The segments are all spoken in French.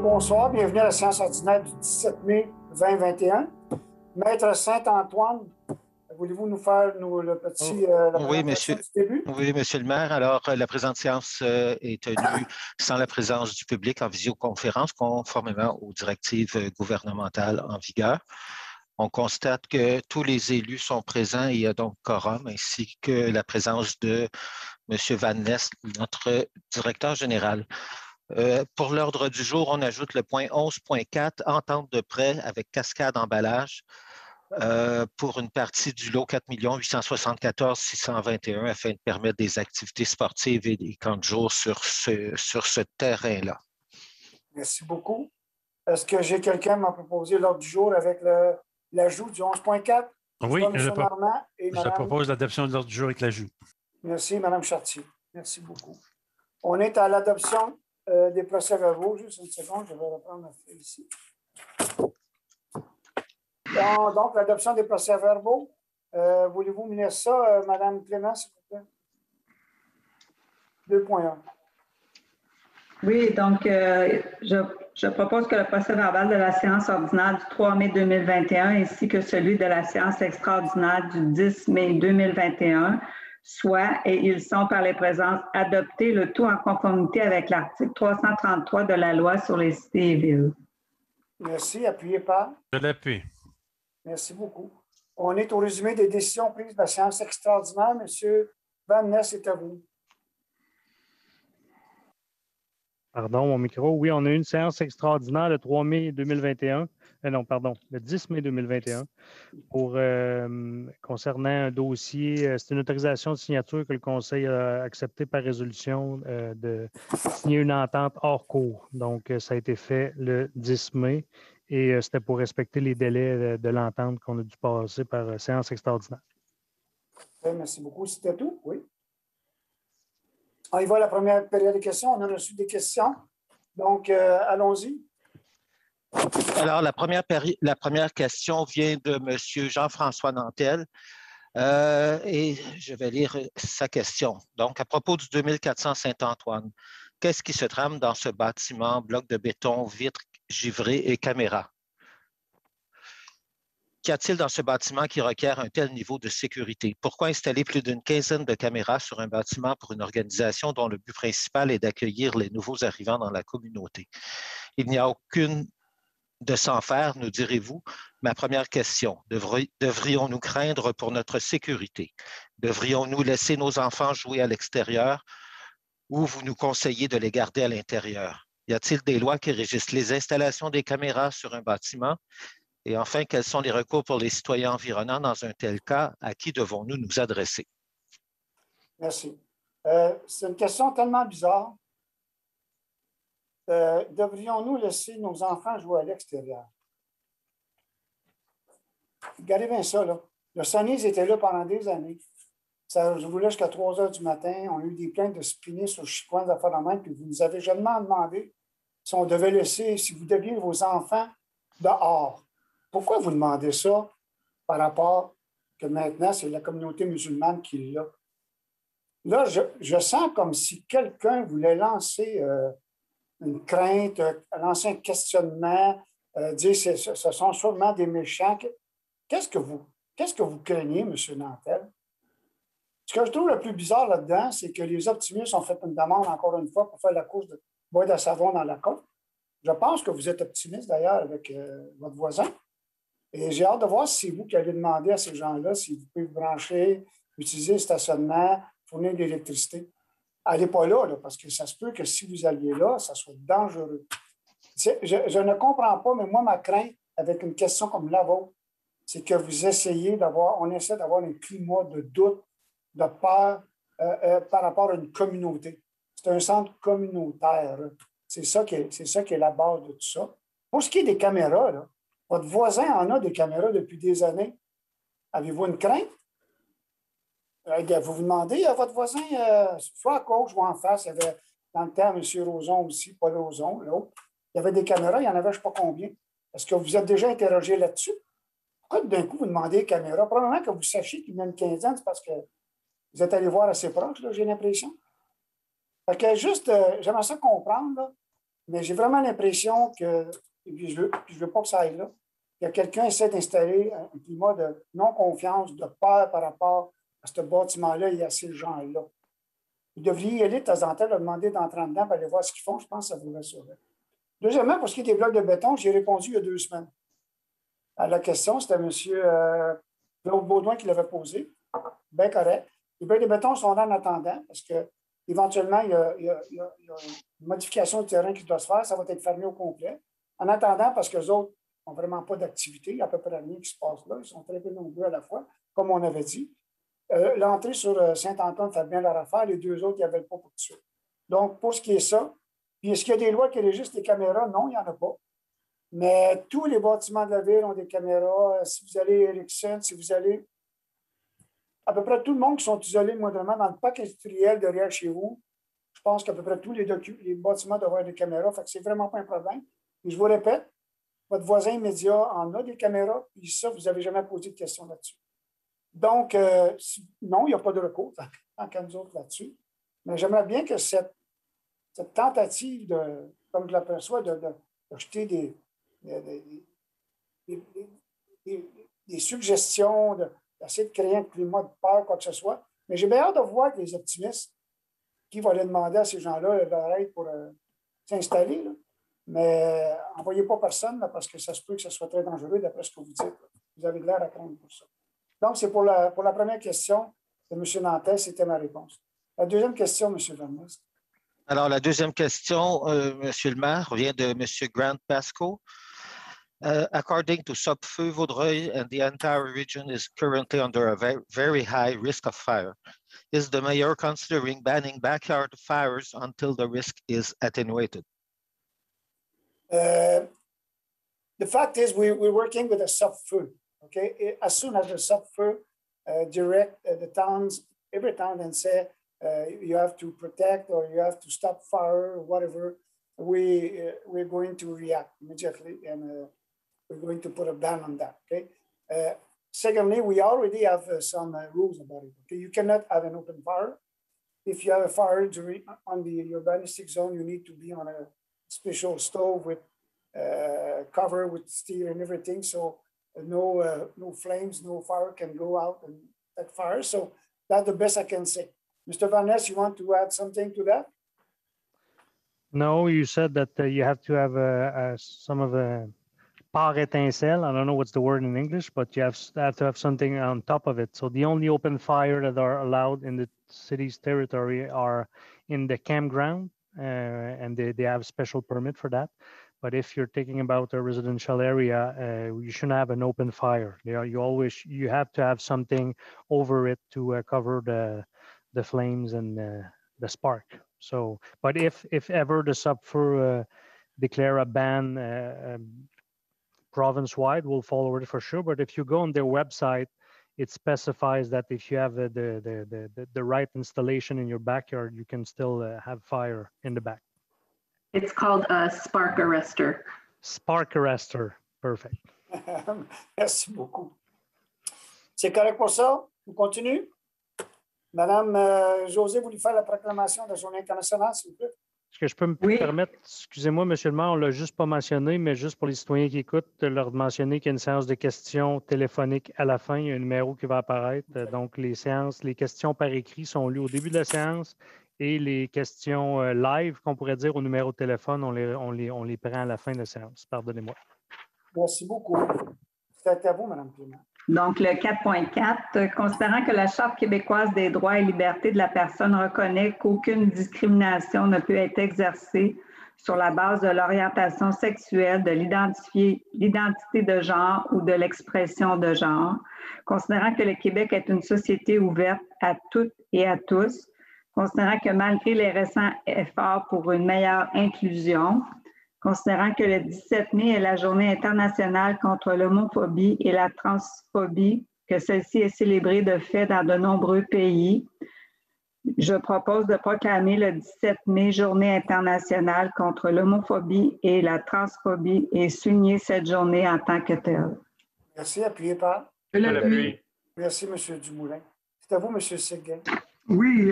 bonsoir. Bienvenue à la séance ordinaire du 17 mai 2021. Maître Saint-Antoine, voulez-vous nous faire la présentation du début? Oui, monsieur le maire. Alors, la présente séance est tenue sans la présence du public en visioconférence, conformément aux directives gouvernementales en vigueur. On constate que tous les élus sont présents et il y a donc quorum, ainsi que la présence de M. Van Ness, notre directeur général. Pour l'ordre du jour, on ajoute le point 11.4, entente de prêt avec Cascade Emballage pour une partie du lot 4 874 621 afin de permettre des activités sportives et des camps de jour sur ce terrain-là. Merci beaucoup. Est-ce que j'ai quelqu'un qui m'a proposé l'ordre du jour avec l'ajout du 11.4? Oui, je propose l'adoption de l'ordre du jour avec l'ajout. Merci, Mme Chartier. Merci beaucoup. On est à l'adoption des procès-verbaux. Juste une seconde, je vais reprendre ma feuille ici. Donc, l'adoption des procès-verbaux. Voulez-vous me lire ça, Mme Clément, s'il vous plaît? 2.1. Oui, donc, je propose que le procès-verbal de la séance ordinaire du 3 mai 2021 ainsi que celui de la séance extraordinaire du 10 mai 2021 soient, et ils sont par les présences, adoptés, le tout en conformité avec l'article 333 de la loi sur les cités et villes. Merci. Appuyé par? Je l'appuie. Merci beaucoup. On est au résumé des décisions prises de la séance extraordinaire. Monsieur Van Ness, c'est à vous. Pardon, mon micro. Oui, on a eu une séance extraordinaire le 3 mai 2021. Le 10 mai 2021 concernant un dossier. C'est une autorisation de signature que le Conseil a accepté par résolution de signer une entente hors cours. Donc, ça a été fait le 10 mai et c'était pour respecter les délais de l'entente qu'on a dû passer par séance extraordinaire. Merci beaucoup. C'était tout? Oui. On y va à la première période de questions. On a reçu des questions. Donc, allons-y. Alors, la première question vient de M. Jean-François Nantel. Et je vais lire sa question. Donc, à propos du 2400 Saint-Antoine, qu'est-ce qui se trame dans ce bâtiment, bloc de béton, vitres givrées et caméras? Qu'y a-t-il dans ce bâtiment qui requiert un tel niveau de sécurité? Pourquoi installer plus d'une quinzaine de caméras sur un bâtiment pour une organisation dont le but principal est d'accueillir les nouveaux arrivants dans la communauté? Il n'y a aucune de s'en faire, nous direz-vous. Ma première question, devrions-nous craindre pour notre sécurité? Devrions-nous laisser nos enfants jouer à l'extérieur ou vous nous conseillez de les garder à l'intérieur? Y a-t-il des lois qui régissent les installations des caméras sur un bâtiment? Et enfin, quels sont les recours pour les citoyens environnants dans un tel cas? À qui devons-nous nous adresser? Merci. C'est une question tellement bizarre. Devrions-nous laisser nos enfants jouer à l'extérieur? Regardez bien ça, là. Le Sonny's était là pendant des années. Ça roulait jusqu'à 3 heures du matin. On a eu des plaintes de spinner sur le chicoin d'affaires de même, puis vous nous avez jamais demandé si on devait laisser, si vous deviez vos enfants dehors. Pourquoi vous demandez ça par rapport que maintenant, c'est la communauté musulmane qui l'a? Là, je sens comme si quelqu'un voulait lancer une crainte, lancer un questionnement, dire que ce sont sûrement des méchants. Qu'est-ce que vous craignez, M. Nantel? Ce que je trouve le plus bizarre là-dedans, c'est que les optimistes ont fait une demande, encore une fois, pour faire la course de bois de savon dans la côte. Je pense que vous êtes optimiste, d'ailleurs, avec votre voisin. Et j'ai hâte de voir si c'est vous qui allez demander à ces gens-là si vous pouvez vous brancher, utiliser le stationnement, fournir de l'électricité. Allez pas là, parce que ça se peut que si vous alliez là, ça soit dangereux. Je ne comprends pas, mais moi, ma crainte avec une question comme la vôtre, c'est que vous on essaie d'avoir un climat de doute, de peur par rapport à une communauté. C'est un centre communautaire. C'est ça qui est la base de tout ça. Pour ce qui est des caméras, là, votre voisin en a des caméras depuis des années. Avez-vous une crainte? Vous demandez à votre voisin, soit à gauche ou en face, il y avait dans le temps M. Roson aussi, Paul Roson, l'autre. Il y avait des caméras, il y en avait je ne sais pas combien. Est-ce que vous êtes déjà interrogé là-dessus? Pourquoi d'un coup vous demandez les caméras? Probablement que vous sachiez qu'il y a une quinzaine, c'est parce que vous êtes allé voir assez proche, j'ai l'impression. Fait que juste, j'aimerais ça comprendre, là, Mais j'ai vraiment l'impression que, et puis je veux pas que ça aille là, que quelqu'un essaie d'installer un climat de non-confiance, de peur par rapport à ce bâtiment-là et à ces gens-là. Vous devriez y aller de temps en temps, leur demander d'entrer dedans pour aller voir ce qu'ils font. Je pense que ça vous rassurerait. Deuxièmement, pour ce qui est des blocs de béton, j'ai répondu il y a 2 semaines. À la question, c'était M. Claude Baudouin qui l'avait posé. Bien correct. Les blocs de béton sont là en attendant parce qu'éventuellement, il y a une modification du terrain qui doit se faire. Ça va être fermé au complet. En attendant, parce que les autres n'ont vraiment pas d'activité, il n'y a à peu près rien qui se passe là. Ils sont très peu nombreux à la fois, comme on avait dit. L'entrée sur Saint-Antoine fait bien leur affaire. Les 2 autres, il n'y avait pas pour tout de suite. Donc, pour ce qui est ça, puis est-ce qu'il y a des lois qui régissent les caméras? Non, il n'y en a pas. Mais tous les bâtiments de la ville ont des caméras. Si vous allez à Ericsson, si vous allez... À peu près tout le monde qui sont isolés moindrement dans le parc industriel derrière chez vous, je pense qu'à peu près tous les bâtiments doivent avoir des caméras. Fait que c'est vraiment pas un problème. Et je vous répète, votre voisin immédiat en a des caméras, puis ça, vous n'avez jamais posé de questions là-dessus. Donc, non, il n'y a pas de recours tant qu'à nous autres là-dessus. Mais j'aimerais bien que cette tentative de, comme je l'aperçois, de jeter des suggestions, d'essayer de créer un climat de peur, quoi que ce soit. Mais j'ai bien hâte de voir que les optimistes qui vont aller demander à ces gens-là leur aide pour s'installer. Là. Mais envoyez pas personne là, parce que ça se peut que ce soit très dangereux d'après ce que vous dites. Là. Vous avez de l'air à craindre pour ça. Donc, c'est pour la première question de M. Nantais, c'était ma réponse. La deuxième question, M. Vernest. Alors, la deuxième question, Monsieur le maire, vient de M. Grant Pasco. According to Sopfeu Vaudreuil, and the entire region is currently under a very high risk of fire. Is the mayor considering banning backyard fires until the risk is attenuated? The fact is we're working with a Sopfeu. Okay, as soon as the Sopfeu direct the towns, every town, and say you have to protect or you have to stop fire or whatever, we're going to react immediately and we're going to put a ban on that. Okay. Secondly, we already have some rules about it. Okay, you cannot have an open fire. If you have a fire on the urbanistic zone, you need to be on a special stove with cover with steel and everything. So no flames, no fire can go out and that fire. So that's the best I can say. Mr. Van Ness, you want to add something to that? No, you said that you have to have some of a par étincelle. I don't know what's the word in English, but you have to have something on top of it. So the only open fire that are allowed in the city's territory are in the campground, and they have special permit for that. But if you're thinking about a residential area, you shouldn't have an open fire. You have to have something over it to cover the flames and the spark. So, but if ever the Sopfeu declare a ban province-wide, we'll follow it for sure. But if you go on their website, it specifies that if you have the right installation in your backyard, you can still have fire in the back. It's called a spark arrestor. Spark arrestor, perfect. Merci beaucoup. C'est correct pour ça? On continue? Madame José, voulez faire la proclamation de la Journée internationale, s'il vous plaît? Est-ce que je peux me permettre, excusez-moi, monsieur le maire, on ne l'a juste pas mentionné, mais juste pour les citoyens qui écoutent, leur mentionner qu'il y a une séance de questions téléphoniques à la fin. Il y a un numéro qui va apparaître. Okay. Donc, les questions par écrit sont lues au début de la séance et les questions live, qu'on pourrait dire au numéro de téléphone, on les prend à la fin de la séance. Pardonnez-moi. Merci beaucoup. C'est à vous, Mme Clément. Donc, le 4.4, considérant que la Charte québécoise des droits et libertés de la personne reconnaît qu'aucune discrimination ne peut être exercée sur la base de l'orientation sexuelle, de l'identité de genre ou de l'expression de genre, considérant que le Québec est une société ouverte à toutes et à tous, considérant que malgré les récents efforts pour une meilleure inclusion, considérant que le 17 mai est la Journée internationale contre l'homophobie et la transphobie, que celle-ci est célébrée de fait dans de nombreux pays, je propose de proclamer le 17 mai Journée internationale contre l'homophobie et la transphobie et souligner cette journée en tant que telle. Merci. Appuyé par? Je l'appuie. Merci, M. Dumoulin. C'est à vous, M. Séguin. Oui.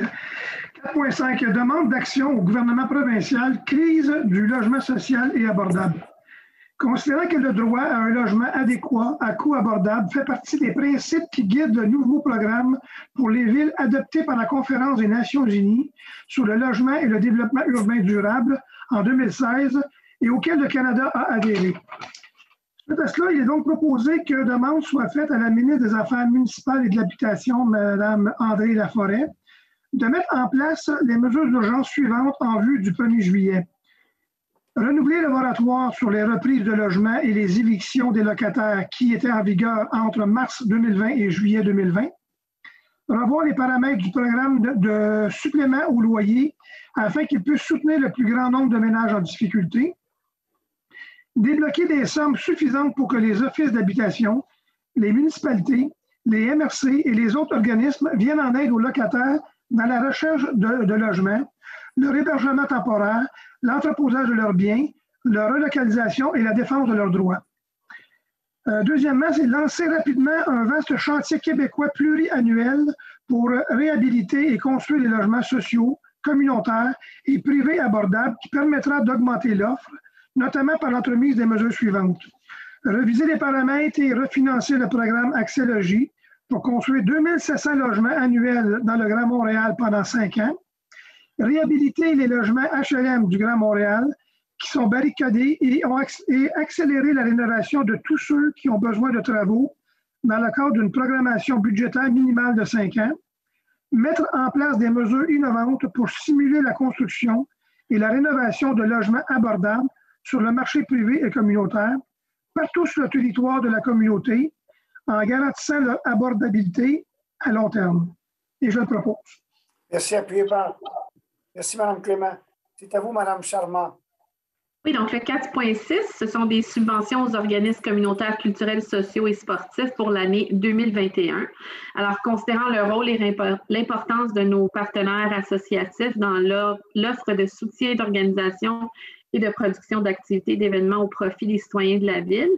4.5. Demande d'action au gouvernement provincial, crise du logement social et abordable. Considérant que le droit à un logement adéquat à coût abordable fait partie des principes qui guident le nouveau programme pour les villes adopté par la Conférence des Nations Unies sur le logement et le développement urbain durable en 2016 et auquel le Canada a adhéré. Suite à cela, il est donc proposé que demande soit faite à la ministre des Affaires municipales et de l'Habitation, Mme André Laforêt, de mettre en place les mesures d'urgence suivantes en vue du 1er juillet. Renouveler le moratoire sur les reprises de logements et les évictions des locataires qui étaient en vigueur entre mars 2020 et juillet 2020. Revoir les paramètres du programme de supplément au loyer afin qu'il puisse soutenir le plus grand nombre de ménages en difficulté. Débloquer des sommes suffisantes pour que les offices d'habitation, les municipalités, les MRC et les autres organismes viennent en aide aux locataires dans la recherche de logements, leur hébergement temporaire, l'entreposage de leurs biens, leur relocalisation et la défense de leurs droits. Deuxièmement, c'est lancer rapidement un vaste chantier québécois pluriannuel pour réhabiliter et construire des logements sociaux, communautaires et privés abordables qui permettra d'augmenter l'offre, notamment par l'entremise des mesures suivantes. Reviser les paramètres et refinancer le programme Accès Logis pour construire 2700 logements annuels dans le Grand Montréal pendant 5 ans. Réhabiliter les logements HLM du Grand Montréal qui sont barricadés et accélérer la rénovation de tous ceux qui ont besoin de travaux dans le cadre d'une programmation budgétaire minimale de 5 ans. Mettre en place des mesures innovantes pour stimuler la construction et la rénovation de logements abordables sur le marché privé et communautaire, partout sur le territoire de la communauté, en garantissant leur abordabilité à long terme. Et je le propose. Merci, appuyé par. Merci, Mme Clément. C'est à vous, Mme Charmant. Oui, donc le 4.6, ce sont des subventions aux organismes communautaires, culturels, sociaux et sportifs pour l'année 2021. Alors, considérant le rôle et l'importance de nos partenaires associatifs dans l'offre de soutien d'organisation et de production d'activités d'événements au profit des citoyens de la Ville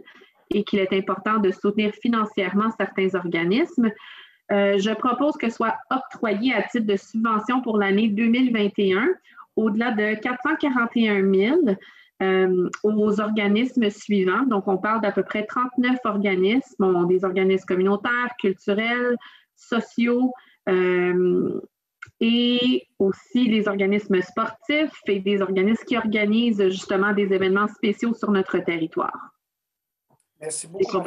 et qu'il est important de soutenir financièrement certains organismes, je propose que soit octroyé à titre de subvention pour l'année 2021 au-delà de 441 000 aux organismes suivants. Donc, on parle d'à peu près 39 organismes, des organismes communautaires, culturels, sociaux et aussi des organismes sportifs et des organismes qui organisent justement des événements spéciaux sur notre territoire. Merci beaucoup.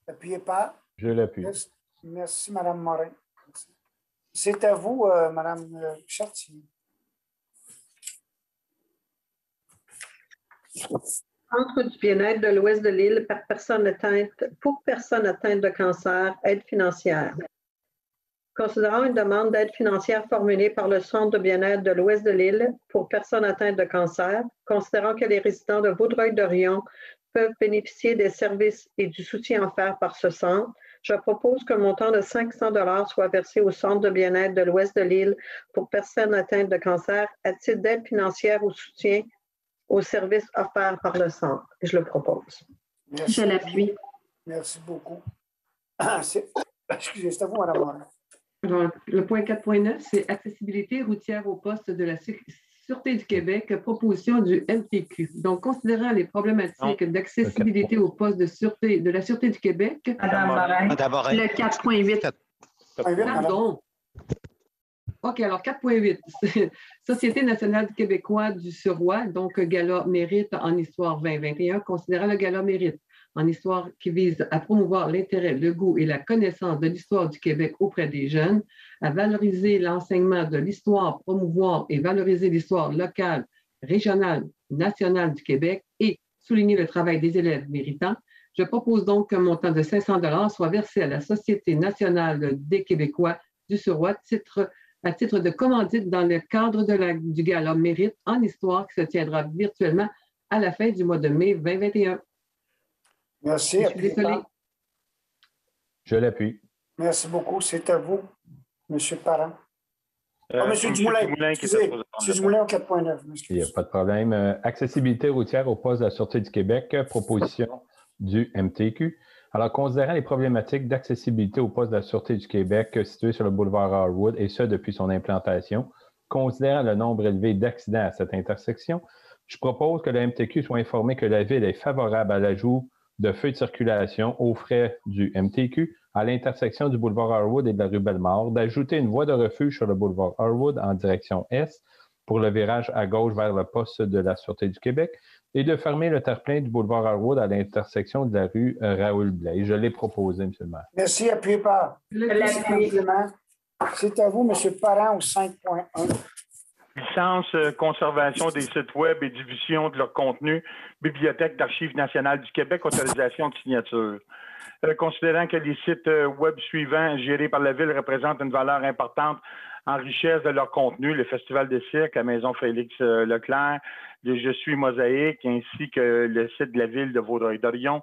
Appuyez par. Je l'appuie. Merci, Mme Morin. C'est à vous, Mme Chartier. Centre du bien-être de l'Ouest de l'île pour personnes atteintes de cancer, aide financière. Considérant une demande d'aide financière formulée par le Centre de bien-être de l'Ouest de l'île pour personnes atteintes de cancer, considérant que les résidents de Vaudreuil-Dorion peuvent bénéficier des services et du soutien offert par ce centre, je propose qu'un montant de 500 $ soit versé au Centre de bien-être de l'Ouest de l'île pour personnes atteintes de cancer à titre d'aide financière au soutien aux services offerts par le centre. Et je le propose. Merci. Je l'appuie. Merci beaucoup. Excusez, c'est à vous, Mme Morin. Alors, le point 4.9, c'est accessibilité routière au poste de la Sûreté du Québec, proposition du MTQ. Donc, considérant les problématiques d'accessibilité au poste de la Sûreté du Québec, le 4.8. Pardon. OK, alors 4.8. Société nationale du Québécois du Suroît, donc Gala Mérite en Histoire 2021, considérant le Gala Mérite en Histoire qui vise à promouvoir l'intérêt, le goût et la connaissance de l'histoire du Québec auprès des jeunes, à valoriser l'enseignement de l'histoire, promouvoir et valoriser l'histoire locale, régionale, nationale du Québec et souligner le travail des élèves méritants. Je propose donc qu'un montant de 500 $ soit versé à la Société nationale des Québécois du Suroît à titre de commandite dans le cadre du Gala Mérite en Histoire qui se tiendra virtuellement à la fin du mois de mai 2021. Merci. Je l'appuie. Merci beaucoup. C'est à vous, M. Parent. M. Dumoulin. Excusez, M. Dumoulin au 4.9. Il n'y a pas de problème. Accessibilité routière au poste de la Sûreté du Québec, proposition du MTQ. Alors, considérant les problématiques d'accessibilité au poste de la Sûreté du Québec situé sur le boulevard Harwood, et ce depuis son implantation, considérant le nombre élevé d'accidents à cette intersection, je propose que le MTQ soit informé que la Ville est favorable à l'ajout de feux de circulation aux frais du MTQ à l'intersection du boulevard Harwood et de la rue Bellemare, d'ajouter une voie de refuge sur le boulevard Harwood en direction est pour le virage à gauche vers le poste de la Sûreté du Québec et de fermer le terre-plein du boulevard Harwood à l'intersection de la rue Raoul-Blais. Je l'ai proposé, M. le maire. Merci, appuyé par. C'est à vous, M. Parent, au 5.1. Licence, conservation des sites web et diffusion de leur contenu, Bibliothèque d'Archives nationales du Québec, autorisation de signature. Considérant que les sites web suivants gérés par la Ville représentent une valeur importante en richesse de leur contenu, le Festival de cirque, la Maison Félix Leclerc, le Je suis Mosaïque, ainsi que le site de la Ville de Vaudreuil-Dorion,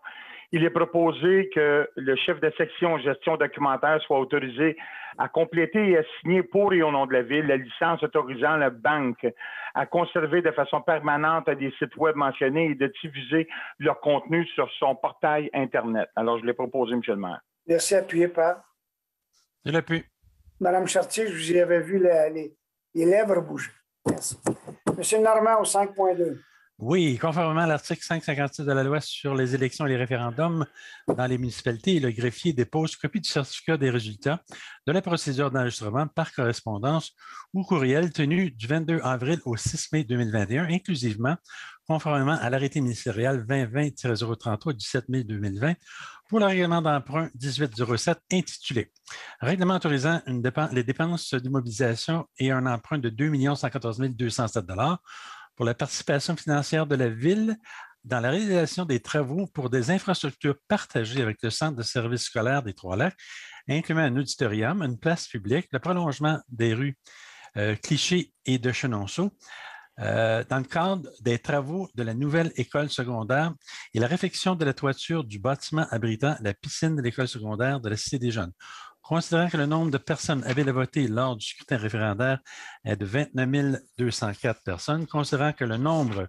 il est proposé que le chef de section gestion documentaire soit autorisé à compléter et à signer pour et au nom de la Ville la licence autorisant la banque à conserver de façon permanente des sites web mentionnés et de diffuser leur contenu sur son portail Internet. Alors, je l'ai proposé, M. le maire. Merci, appuyé par. Je l'appuie. Madame Chartier, je vous y avais vu les lèvres bouger. Merci. M. Normand, au 5.2. Oui, conformément à l'article 556 de la loi sur les élections et les référendums dans les municipalités, le greffier dépose copie du certificat des résultats de la procédure d'enregistrement par correspondance ou courriel tenu du 22 avril au 6 mai 2021, inclusivement, conformément à l'arrêté ministériel 2020-033 du 7 mai 2020 pour le règlement d'emprunt 1807 intitulé « Règlement autorisant les dépenses d'immobilisation et un emprunt de 2 114 207 $ pour la participation financière de la Ville dans la réalisation des travaux pour des infrastructures partagées avec le Centre de services scolaires des Trois-Lacs, incluant un auditorium, une place publique, le prolongement des rues Cliché et de Chenonceau, dans le cadre des travaux de la nouvelle école secondaire et la réfection de la toiture du bâtiment abritant la piscine de l'école secondaire de la Cité des Jeunes. Considérant que le nombre de personnes habiles à voter lors du scrutin référendaire est de 29 204 personnes, considérant que le nombre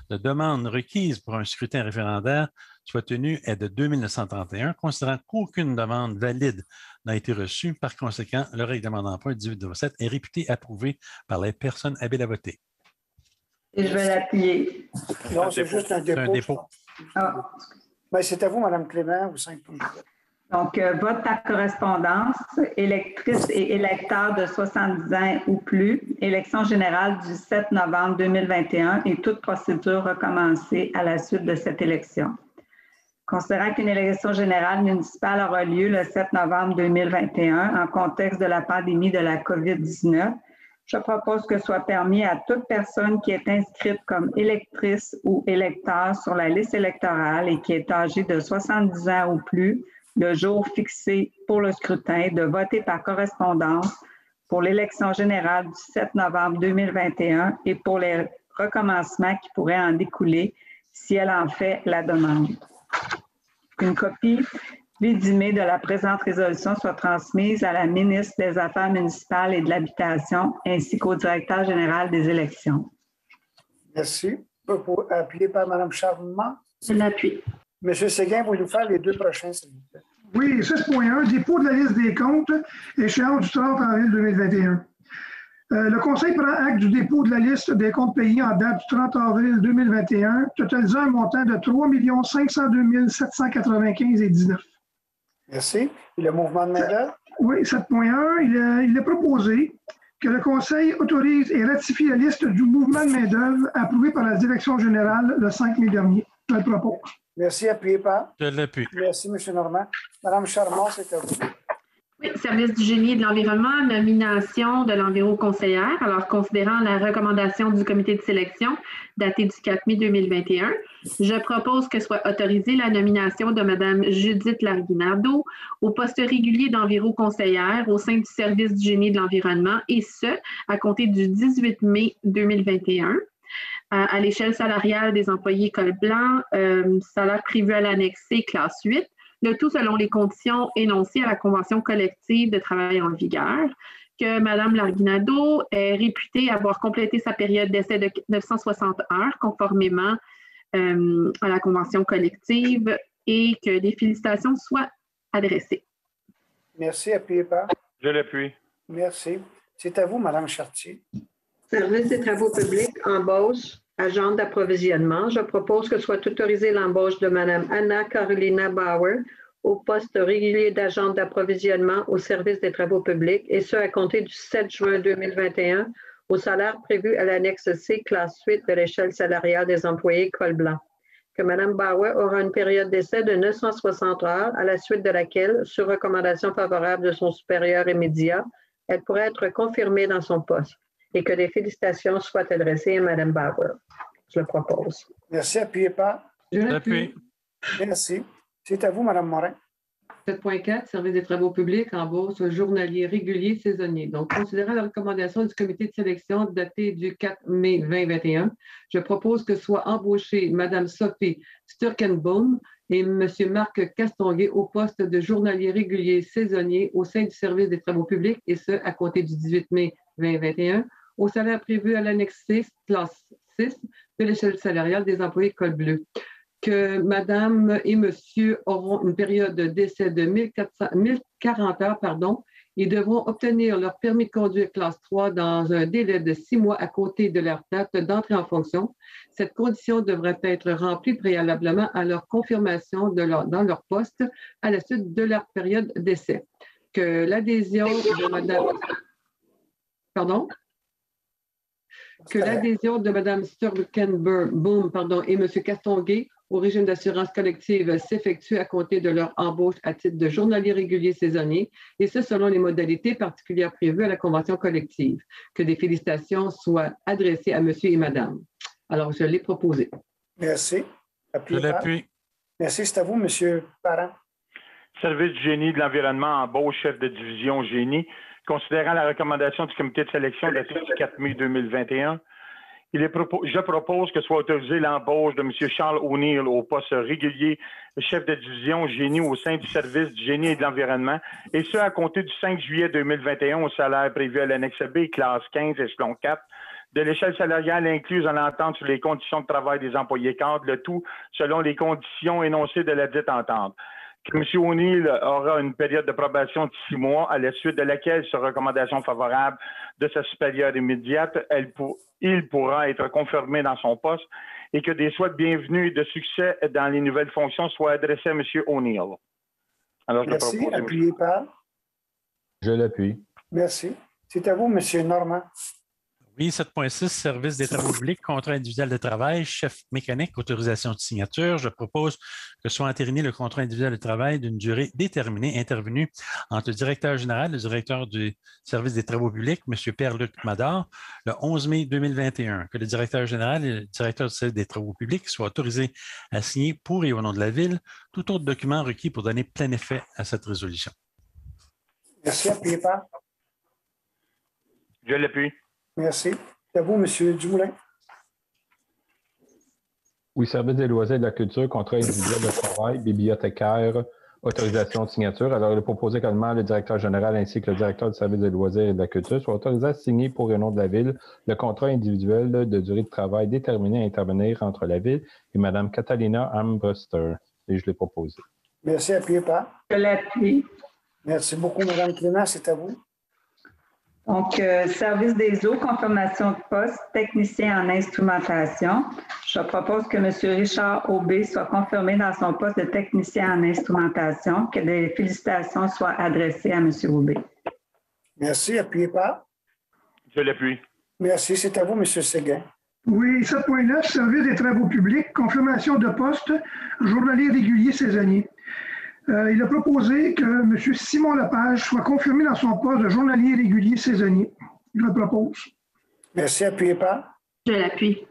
de demandes requises pour un scrutin référendaire soit tenu est de 2 931, considérant qu'aucune demande valide n'a été reçue, par conséquent, le règlement d'emprunt 1807 est réputé approuvé par les personnes habiles à voter. Et je vais l'appuyer. Non, c'est juste un dépôt. C'est un dépôt. Ah. Ben, c'est à vous, Mme Clément, au 5.2. Donc, vote par correspondance, électrices et électeurs de 70 ans ou plus, élection générale du 7 novembre 2021 et toute procédure recommencée à la suite de cette élection. Considérant qu'une élection générale municipale aura lieu le 7 novembre 2021 en contexte de la pandémie de la COVID-19, je propose que soit permis à toute personne qui est inscrite comme électrice ou électeur sur la liste électorale et qui est âgée de 70 ans ou plus, le jour fixé pour le scrutin, de voter par correspondance pour l'élection générale du 7 novembre 2021 et pour les recommencements qui pourraient en découler si elle en fait la demande. Une copie résumée de la présente résolution soit transmise à la ministre des Affaires municipales et de l'Habitation ainsi qu'au directeur général des élections. Merci. Appuyé par Mme Charmant. Je l'appuie. M. Séguin, vous nous faire les deux prochains, s'il vous plaît. Oui, 6.1, dépôt de la liste des comptes, échéance du 30 avril 2021. Le Conseil prend acte du dépôt de la liste des comptes payés en date du 30 avril 2021, totalisant un montant de 3 502 795,19 $. Merci. Et le mouvement de main-d'œuvre? Oui, 7.1, il est proposé que le Conseil autorise et ratifie la liste du mouvement de main-d'œuvre approuvée par la Direction générale le 5 mai dernier. Je le propose. Merci, appuyé par. Je l'appuie. Merci, M. Normand. Mme Charmant, c'est à vous. Oui, service du génie et de l'environnement, nomination de l'environ-conseillère. Alors, considérant la recommandation du comité de sélection datée du 4 mai 2021, je propose que soit autorisée la nomination de Mme Judith Larguinardo au poste régulier d'environ-conseillère au sein du service du génie et de l'environnement, et ce, à compter du 18 mai 2021. À l'échelle salariale des employés col blanc, salaire prévu à l'annexé, classe 8, le tout selon les conditions énoncées à la Convention collective de travail en vigueur, que Mme Larguinardo est réputée avoir complété sa période d'essai de 960 heures conformément à la Convention collective et que des félicitations soient adressées. Merci. Appuyez par. Je l'appuie. Merci. C'est à vous, Mme Chartier. Service des travaux publics, embauche, agent d'approvisionnement. Je propose que soit autorisée l'embauche de Mme Anna Carolina Bauer au poste régulier d'agent d'approvisionnement au service des travaux publics, et ce à compter du 7 juin 2021 au salaire prévu à l'annexe C, classe 8 de l'échelle salariale des employés col blanc. Que Mme Bauer aura une période d'essai de 960 heures, à la suite de laquelle, sur recommandation favorable de son supérieur immédiat, elle pourrait être confirmée dans son poste, et que des félicitations soient adressées à Mme Bauer. Je le propose. Merci. Appuyez par. Je l'appuie. Merci. C'est à vous, Mme Morin. 7.4, service des travaux publics, embauche journalier régulier saisonnier. Donc, considérant la recommandation du comité de sélection datée du 4 mai 2021, je propose que soit embauchée Mme Sophie Sturkenbaum et M. Marc Castonguay au poste de journalier régulier saisonnier au sein du service des travaux publics, et ce, à compter du 18 mai 2021, au salaire prévu à l'annexe 6, classe 6 de l'échelle salariale des employés col bleu. Que Madame et Monsieur auront une période d'essai de 1040 heures, et devront obtenir leur permis de conduire classe 3 dans un délai de 6 mois à compter de leur date d'entrée en fonction. Cette condition devrait être remplie préalablement à leur confirmation dans leur poste à la suite de leur période d'essai. Que l'adhésion de Madame... Pardon? Que l'adhésion de Mme Sturkenbaum et M. Castonguay au régime d'assurance collective s'effectue à compter de leur embauche à titre de journalier régulier saisonnier, et ce selon les modalités particulières prévues à la convention collective. Que des félicitations soient adressées à monsieur et madame. Alors, je l'ai proposé. Merci. Je l'appuie. Merci. C'est à vous, M. Parent. Service du génie de l'environnement, embauche chef de division génie. Considérant la recommandation du comité de sélection datée du 4 mai 2021, je propose que soit autorisée l'embauche de M. Charles O'Neill au poste régulier chef de division génie au sein du service du génie et de l'environnement, et ce à compter du 5 juillet 2021 au salaire prévu à l'annexe B, classe 15, échelon 4, de l'échelle salariale incluse en l'entente sur les conditions de travail des employés cadres, le tout selon les conditions énoncées de la dite entente. Que M. O'Neill aura une période de probation de 6 mois, à la suite de laquelle, sur recommandation favorable de sa supérieure immédiate, il pourra être confirmé dans son poste, et que des souhaits de bienvenue et de succès dans les nouvelles fonctions soient adressés à M. O'Neill. Alors, merci. Appuyez par. Je l'appuie. Merci. C'est à vous, M. Normand. Oui, 7.6, service des travaux publics, contrat individuel de travail, chef mécanique, autorisation de signature. Je propose que soit entériné le contrat individuel de travail d'une durée déterminée intervenue entre le directeur général et le directeur du service des travaux publics, M. Pierre-Luc Madard, le 11 mai 2021. Que le directeur général et le directeur du service des travaux publics soient autorisés à signer pour et au nom de la Ville tout autre document requis pour donner plein effet à cette résolution. Merci. Appuyez par. Je l'appuie. Merci. C'est à vous, M. Dumoulin. Oui, service des loisirs et de la culture, contrat individuel de travail, bibliothécaire, autorisation de signature. Alors, il est proposé également le directeur général ainsi que le directeur du service des loisirs et de la culture soient autorisés à signer pour et au nom de la Ville le contrat individuel de durée de travail déterminé à intervenir entre la Ville et Mme Catalina Armbruster. Et je l'ai proposé. Merci. Appuyez par. Je l'appuie. Merci beaucoup, Mme Clément. C'est à vous. Donc, service des eaux, confirmation de poste, technicien en instrumentation. Je propose que M. Richard Aubé soit confirmé dans son poste de technicien en instrumentation, que des félicitations soient adressées à M. Aubé. Merci. Appuyez par. Je l'appuie. Merci. C'est à vous, M. Séguin. Oui, 7.9, service des travaux publics, confirmation de poste, journalier régulier saisonnier. Il a proposé que M. Simon Lepage soit confirmé dans son poste de journalier régulier saisonnier. Je le propose. Merci. Appuyez par. Je l'appuie.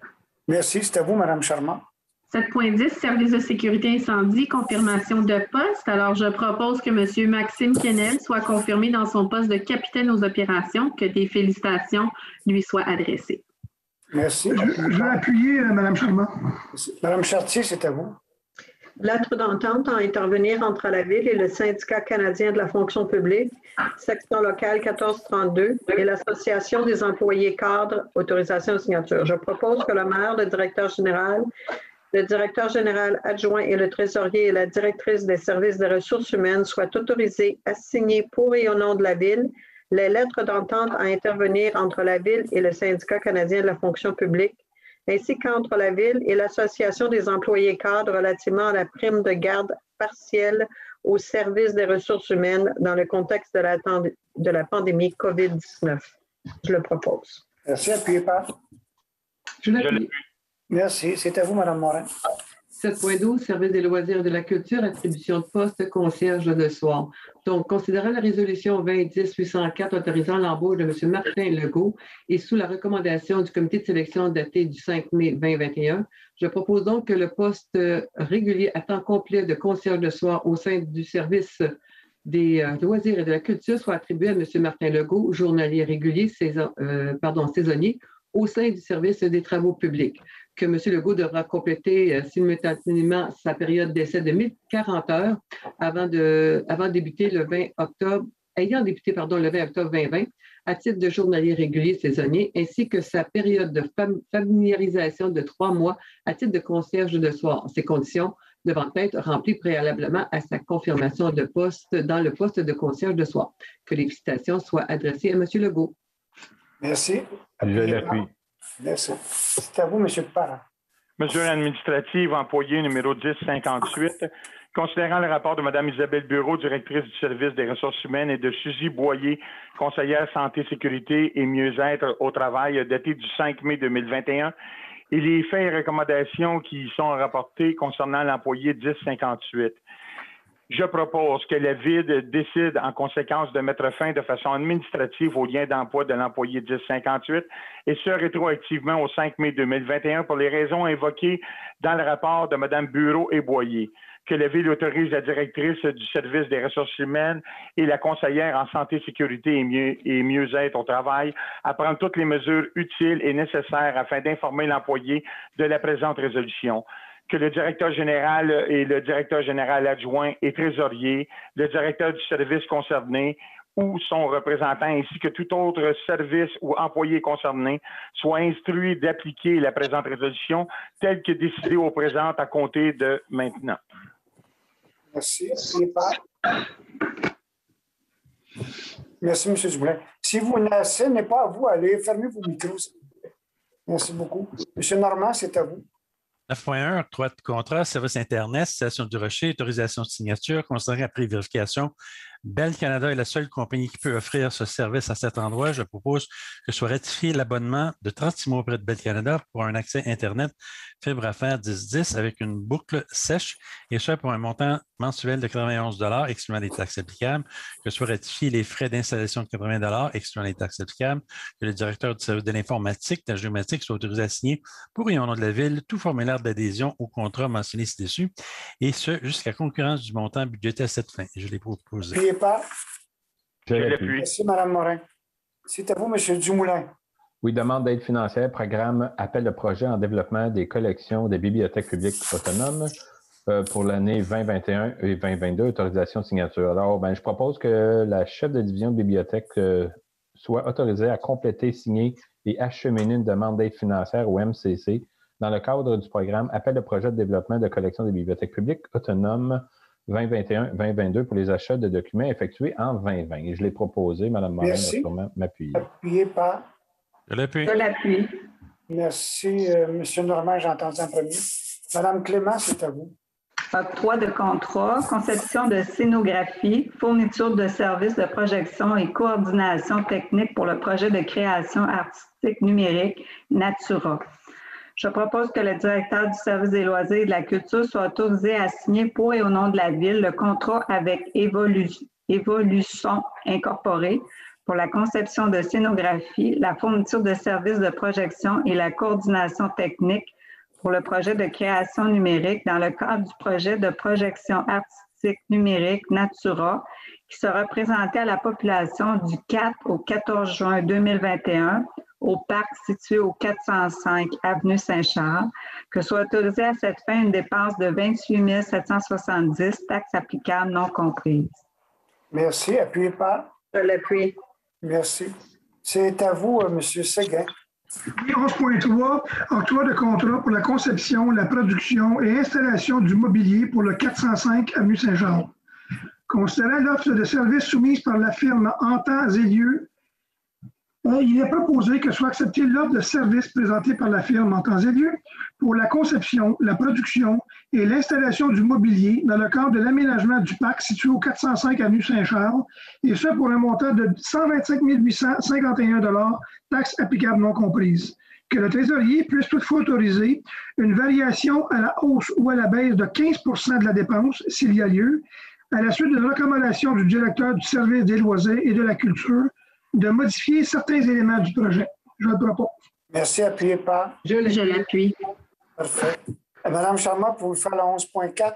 Merci. C'est à vous, Mme Charmant. 7.10, service de sécurité incendie, confirmation de poste. Alors, je propose que M. Maxime Kennel soit confirmé dans son poste de capitaine aux opérations, que des félicitations lui soient adressées. Merci. Je vais appuyer Mme Charmant. Mme Chartier, c'est à vous. Lettre d'entente à intervenir entre la Ville et le Syndicat canadien de la fonction publique, section locale 1432, et l'Association des employés cadres, autorisation de signature. Je propose que le maire, le directeur général le directeur général adjoint et le trésorier et la directrice des services des ressources humaines soient autorisés à signer pour et au nom de la Ville les lettres d'entente à intervenir entre la Ville et le Syndicat canadien de la fonction publique, ainsi qu'entre la Ville et l'Association des employés cadres relativement à la prime de garde partielle au service des ressources humaines dans le contexte de la pandémie COVID-19. Je le propose. Merci. Appuyez par. Je l'appuie. Merci. C'est à vous, Mme Morin. 7.12, service des loisirs et de la culture, attribution de poste, concierge de soir. Donc, considérant la résolution 2010-804 autorisant l'embauche de M. Martin Legault et sous la recommandation du comité de sélection datée du 5 mai 2021, je propose donc que le poste régulier à temps complet de concierge de soir au sein du service des loisirs et de la culture soit attribué à M. Martin Legault, journalier régulier, saisonnier, au sein du service des travaux publics, que M. Legault devra compléter simultanément sa période d'essai de 1040 heures avant de débuter le 20 octobre, ayant débuté le 20 octobre 2020 à titre de journalier régulier saisonnier, ainsi que sa période de familiarisation de 3 mois à titre de concierge de soir. Ces conditions devant être remplies préalablement à sa confirmation de poste dans le poste de concierge de soir. Que les félicitations soient adressées à M. Legault. Merci. Je l'appuie. Merci. C'est à vous, M. Parent. Mesure administrative, employé numéro 1058, considérant le rapport de Mme Isabelle Bureau, directrice du service des ressources humaines, et de Suzy Boyer, conseillère santé, sécurité et mieux-être au travail, daté du 5 mai 2021, et les faits et recommandations qui y sont rapportés concernant l'employé 1058. Je propose que la Ville décide en conséquence de mettre fin de façon administrative au lien d'emploi de l'employé 1058 et ce rétroactivement au 5 mai 2021 pour les raisons invoquées dans le rapport de Mme Bureau et Boyer. Que la Ville autorise la directrice du service des ressources humaines et la conseillère en santé, sécurité et mieux-être au travail à prendre toutes les mesures utiles et nécessaires afin d'informer l'employé de la présente résolution. Que le directeur général et le directeur général adjoint et trésorier, le directeur du service concerné ou son représentant, ainsi que tout autre service ou employé concerné, soient instruits d'appliquer la présente résolution telle que décidée au présent à compter de maintenant. Merci. Merci, M. Dumoulin. Si vous n'assez pas à vous, allez fermer vos micros. Merci beaucoup. M. Normand, c'est à vous. 9.1, octroi de contrat, service Internet, Station du Rocher, autorisation de signature, considérant après vérification. Bell Canada est la seule compagnie qui peut offrir ce service à cet endroit. Je propose que soit ratifié l'abonnement de 36 mois auprès de Bell Canada pour un accès Internet fibre à fer 1010 avec une boucle sèche et ce pour un montant mensuel de 91 $, excluant les taxes applicables. Que soit ratifié les frais d'installation de 80 $, excluant les taxes applicables. Que le directeur du service de l'informatique, de la géomatique soit autorisé à signer pour et au nom de la Ville tout formulaire d'adhésion au contrat mentionné ci-dessus et ce jusqu'à concurrence du montant budgété à cette fin. Je l'ai proposé. Je l'appuie. Merci, Mme Morin. C'est à vous, M. Dumoulin. Oui, demande d'aide financière, programme appel de projet en développement des collections des bibliothèques publiques autonomes pour l'année 2021 et 2022, autorisation de signature. Alors, je propose que la chef de division de bibliothèque soit autorisée à compléter, signer et acheminer une demande d'aide financière au MCC dans le cadre du programme appel de projet de développement de collections des bibliothèques publiques autonomes 2021-2022 pour les achats de documents effectués en 2020. Et je l'ai proposé, Mme Morin va sûrement m'appuyer. Appuyé par. Je l'appuie. Je l'appuie. Merci, M. Normand, j'ai entendu en premier. Mme Clément, c'est à vous. Octroi de contrat, conception de scénographie, fourniture de services de projection et coordination technique pour le projet de création artistique numérique Natura. Je propose que le directeur du service des loisirs et de la culture soit autorisé à signer pour et au nom de la Ville le contrat avec Évolution Incorporée pour la conception de scénographie, la fourniture de services de projection et la coordination technique pour le projet de création numérique dans le cadre du projet de projection artistique numérique Natura qui sera présenté à la population du 4 au 14 juin 2021 au parc situé au 405 avenue Saint-Charles, que soit autorisée à cette fin une dépense de 28 770, taxes applicables non comprises. Merci. Appuyé par. Je l'appuie. Merci. C'est à vous, M. Séguin. Et 11.3, octroi de contrat pour la conception, la production et installation du mobilier pour le 405 avenue Saint-Charles. Considérant l'offre de services soumise par la firme En temps et lieu, il est proposé que soit acceptée l'offre de services présentée par la firme En temps et lieu pour la conception, la production et l'installation du mobilier dans le cadre de l'aménagement du parc situé au 405 avenue Saint-Charles, et ce pour un montant de 125 851 $, taxes applicables non comprises. Que le trésorier puisse toutefois autoriser une variation à la hausse ou à la baisse de 15 % de la dépense, s'il y a lieu, à la suite d'une recommandation du directeur du service des loisirs et de la culture, de modifier certains éléments du projet. Je le propose. Merci. Appuyé par? Je l'appuie. Parfait. Madame Charma, pouvez-vous faire le 11.4?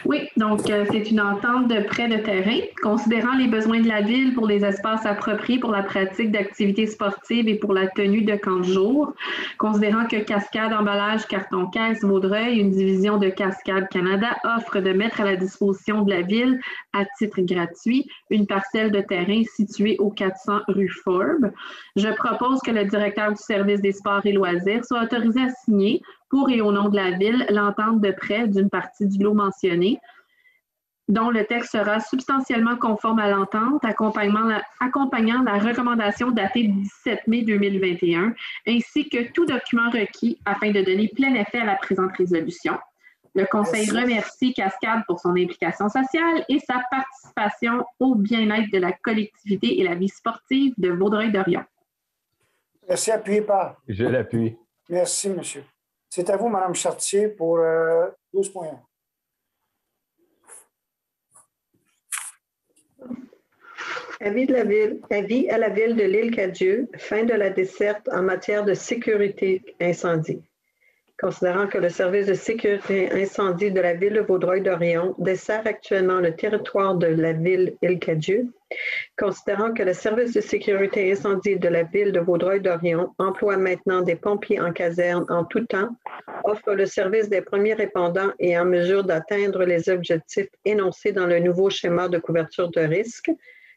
Oui, donc c'est une entente de prêt de terrain. Considérant les besoins de la Ville pour des espaces appropriés pour la pratique d'activités sportives et pour la tenue de camps de jour, considérant que Cascade Emballage Carton-Caisse Vaudreuil, une division de Cascade Canada, offre de mettre à la disposition de la Ville, à titre gratuit, une parcelle de terrain située au 400 rue Forbes, je propose que le directeur du service des sports et loisirs soit autorisé à signer pour et au nom de la Ville, l'entente de prêt d'une partie du lot mentionné, dont le texte sera substantiellement conforme à l'entente, accompagnant la recommandation datée du 17 mai 2021, ainsi que tout document requis afin de donner plein effet à la présente résolution. Le Conseil remercie Cascade pour son implication sociale et sa participation au bien-être de la collectivité et la vie sportive de Vaudreuil-Dorion. Merci. Appuyé par? Je l'appuie. Merci, monsieur. C'est à vous, Mme Chartier, pour 12.1. Avis à la Ville de l'Île-Cadieux, fin de la desserte en matière de sécurité incendie. Considérant que le service de sécurité incendie de la Ville de Vaudreuil-Dorion dessert actuellement le territoire de la Ville Île-Cadieux, considérant que le service de sécurité incendie de la Ville de Vaudreuil-Dorion emploie maintenant des pompiers en caserne en tout temps, offre le service des premiers répondants et est en mesure d'atteindre les objectifs énoncés dans le nouveau schéma de couverture de risque,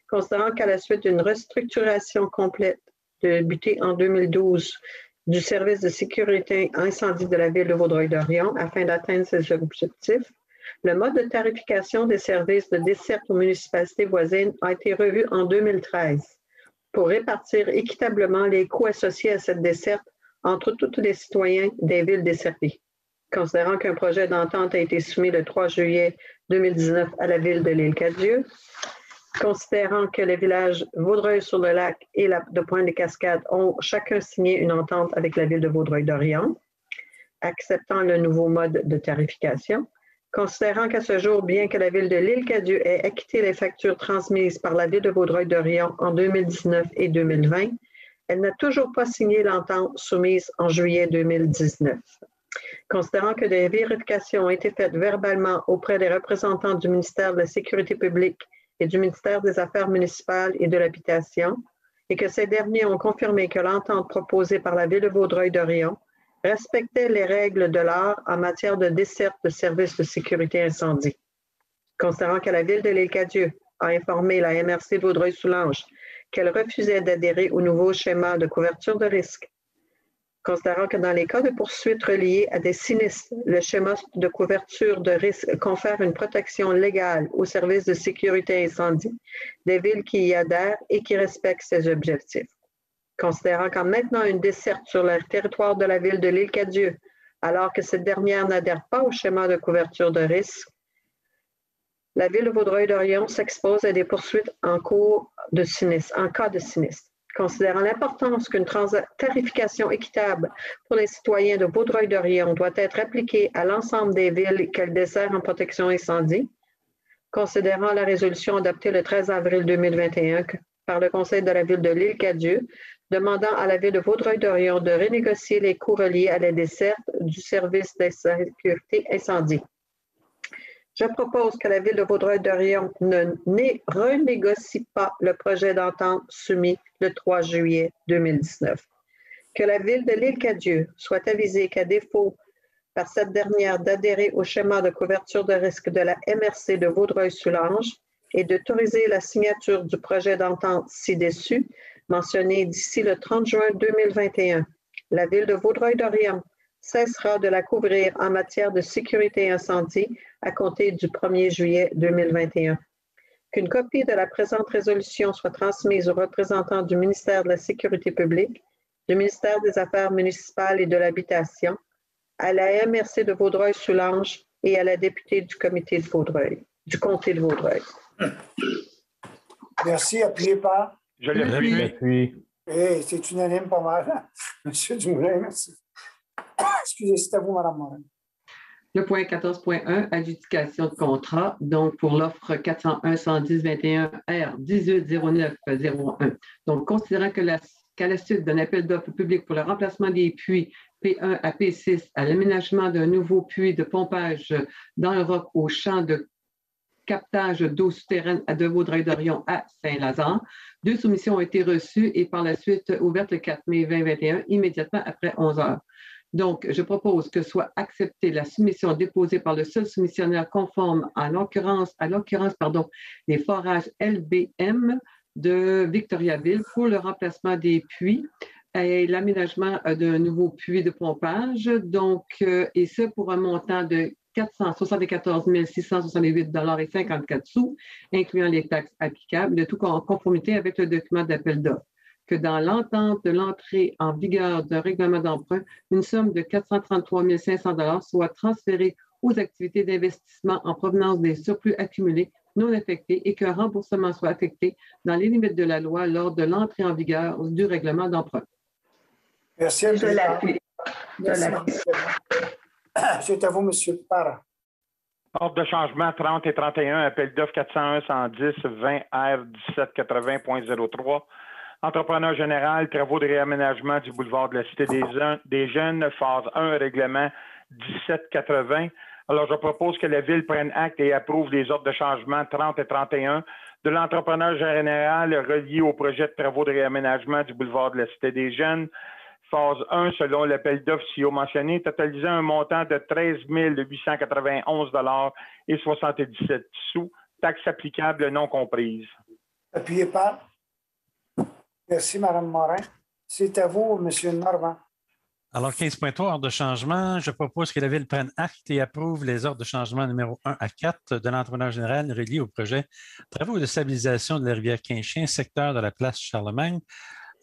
considérant qu'à la suite d'une restructuration complète débutée en 2012 du service de sécurité incendie de la Ville de Vaudreuil-Dorion afin d'atteindre ces objectifs, le mode de tarification des services de desserte aux municipalités voisines a été revu en 2013 pour répartir équitablement les coûts associés à cette desserte entre tous les citoyens des villes desservies. Considérant qu'un projet d'entente a été soumis le 3 juillet 2019 à la Ville de l'Île-Cadieux, considérant que les villages Vaudreuil-sur-le-Lac et de Pointe-des-Cascades ont chacun signé une entente avec la Ville de Vaudreuil-Dorion, acceptant le nouveau mode de tarification, considérant qu'à ce jour, bien que la Ville de l'Île-Cadieux ait acquitté les factures transmises par la Ville de Vaudreuil-Dorion en 2019 et 2020, elle n'a toujours pas signé l'entente soumise en juillet 2019. Considérant que des vérifications ont été faites verbalement auprès des représentants du ministère de la Sécurité publique et du ministère des Affaires municipales et de l'Habitation, et que ces derniers ont confirmé que l'entente proposée par la Ville de Vaudreuil-Dorion respectait les règles de l'art en matière de desserte de services de sécurité incendie. Considérant que la Ville de l'Île-Cadieux a informé la MRC Vaudreuil-Soulanges qu'elle refusait d'adhérer au nouveau schéma de couverture de risque. Considérant que dans les cas de poursuites reliées à des sinistres, le schéma de couverture de risque confère une protection légale aux services de sécurité incendie des villes qui y adhèrent et qui respectent ces objectifs. Considérant qu'en maintenant une desserte sur le territoire de la Ville de l'Île-Cadieux, alors que cette dernière n'adhère pas au schéma de couverture de risque, la Ville de Vaudreuil-Dorion s'expose à des poursuites en cas de sinistre. Considérant l'importance qu'une tarification équitable pour les citoyens de Vaudreuil-Dorion doit être appliquée à l'ensemble des villes qu'elle dessert en protection incendie, considérant la résolution adoptée le 13 avril 2021 par le Conseil de la Ville de l'Île-Cadieux, demandant à la Ville de Vaudreuil-Dorion de renégocier les coûts reliés à la desserte du service de sécurité incendie. Je propose que la Ville de Vaudreuil-Dorion ne renégocie pas le projet d'entente soumis le 3 juillet 2019. Que la Ville de l'Île-Cadieux soit avisée qu'à défaut par cette dernière d'adhérer au schéma de couverture de risque de la MRC de Vaudreuil-Soulanges et d'autoriser la signature du projet d'entente ci-dessus, mentionné d'ici le 30 juin 2021, la Ville de Vaudreuil-Dorion cessera de la couvrir en matière de sécurité incendie à compter du 1er juillet 2021. Qu'une copie de la présente résolution soit transmise aux représentants du ministère de la Sécurité publique, du ministère des Affaires municipales et de l'Habitation, à la MRC de Vaudreuil-Soulanges et à la députée du comité de Vaudreuil, du comté de Vaudreuil. Merci. Appuyé par? Je l'appuie. Et c'est unanime pas mal. Monsieur Dumoulin, merci. Excusez, c'est à vous, Mme Morin. Le point 14.1, adjudication de contrat, donc pour l'offre 401-110-21R-1809-01. Donc, considérant qu'à la suite d'un appel d'offres public pour le remplacement des puits P1 à P6 à l'aménagement d'un nouveau puits de pompage dans le Roc au champ de captage d'eau souterraine de Vaudreuil-Dorion à Saint-Lazare, 2 soumissions ont été reçues et par la suite ouvertes le 4 mai 2021, immédiatement après 11 heures. Donc, je propose que soit acceptée la soumission déposée par le seul soumissionnaire conforme à l'occurrence, les forages LBM de Victoriaville pour le remplacement des puits et l'aménagement d'un nouveau puits de pompage. Donc, et ce pour un montant de 474 668,54 $, incluant les taxes applicables, de tout en conformité avec le document d'appel d'offres. Que dans l'entente de l'entrée en vigueur d'un règlement d'emprunt, une somme de 433 500 $ soit transférée aux activités d'investissement en provenance des surplus accumulés non affectés et qu'un remboursement soit affecté dans les limites de la loi lors de l'entrée en vigueur du règlement d'emprunt. Merci. Je l'appuie. C'est à vous, M. Parra. Ordre de changement 30 et 31, appel d'offres 401-110-20R-1780.03. Entrepreneur général, travaux de réaménagement du boulevard de la Cité des Jeunes, phase 1, règlement 1780. Alors, je propose que la Ville prenne acte et approuve les ordres de changement 30 et 31 de l'entrepreneur général relié au projet de travaux de réaménagement du boulevard de la Cité des Jeunes, phase 1, selon l'appel d'offres ci-haut mentionné, totalisant un montant de 13 891,77 $, taxes applicables non comprises. Appuyé par? Merci, Mme Morin. C'est à vous, M. Normand. Alors, 15.3, ordre de changement. Je propose que la Ville prenne acte et approuve les ordres de changement numéro 1 à 4 de l'entrepreneur général relié au projet Travaux de stabilisation de la rivière Quinchien, secteur de la place Charlemagne.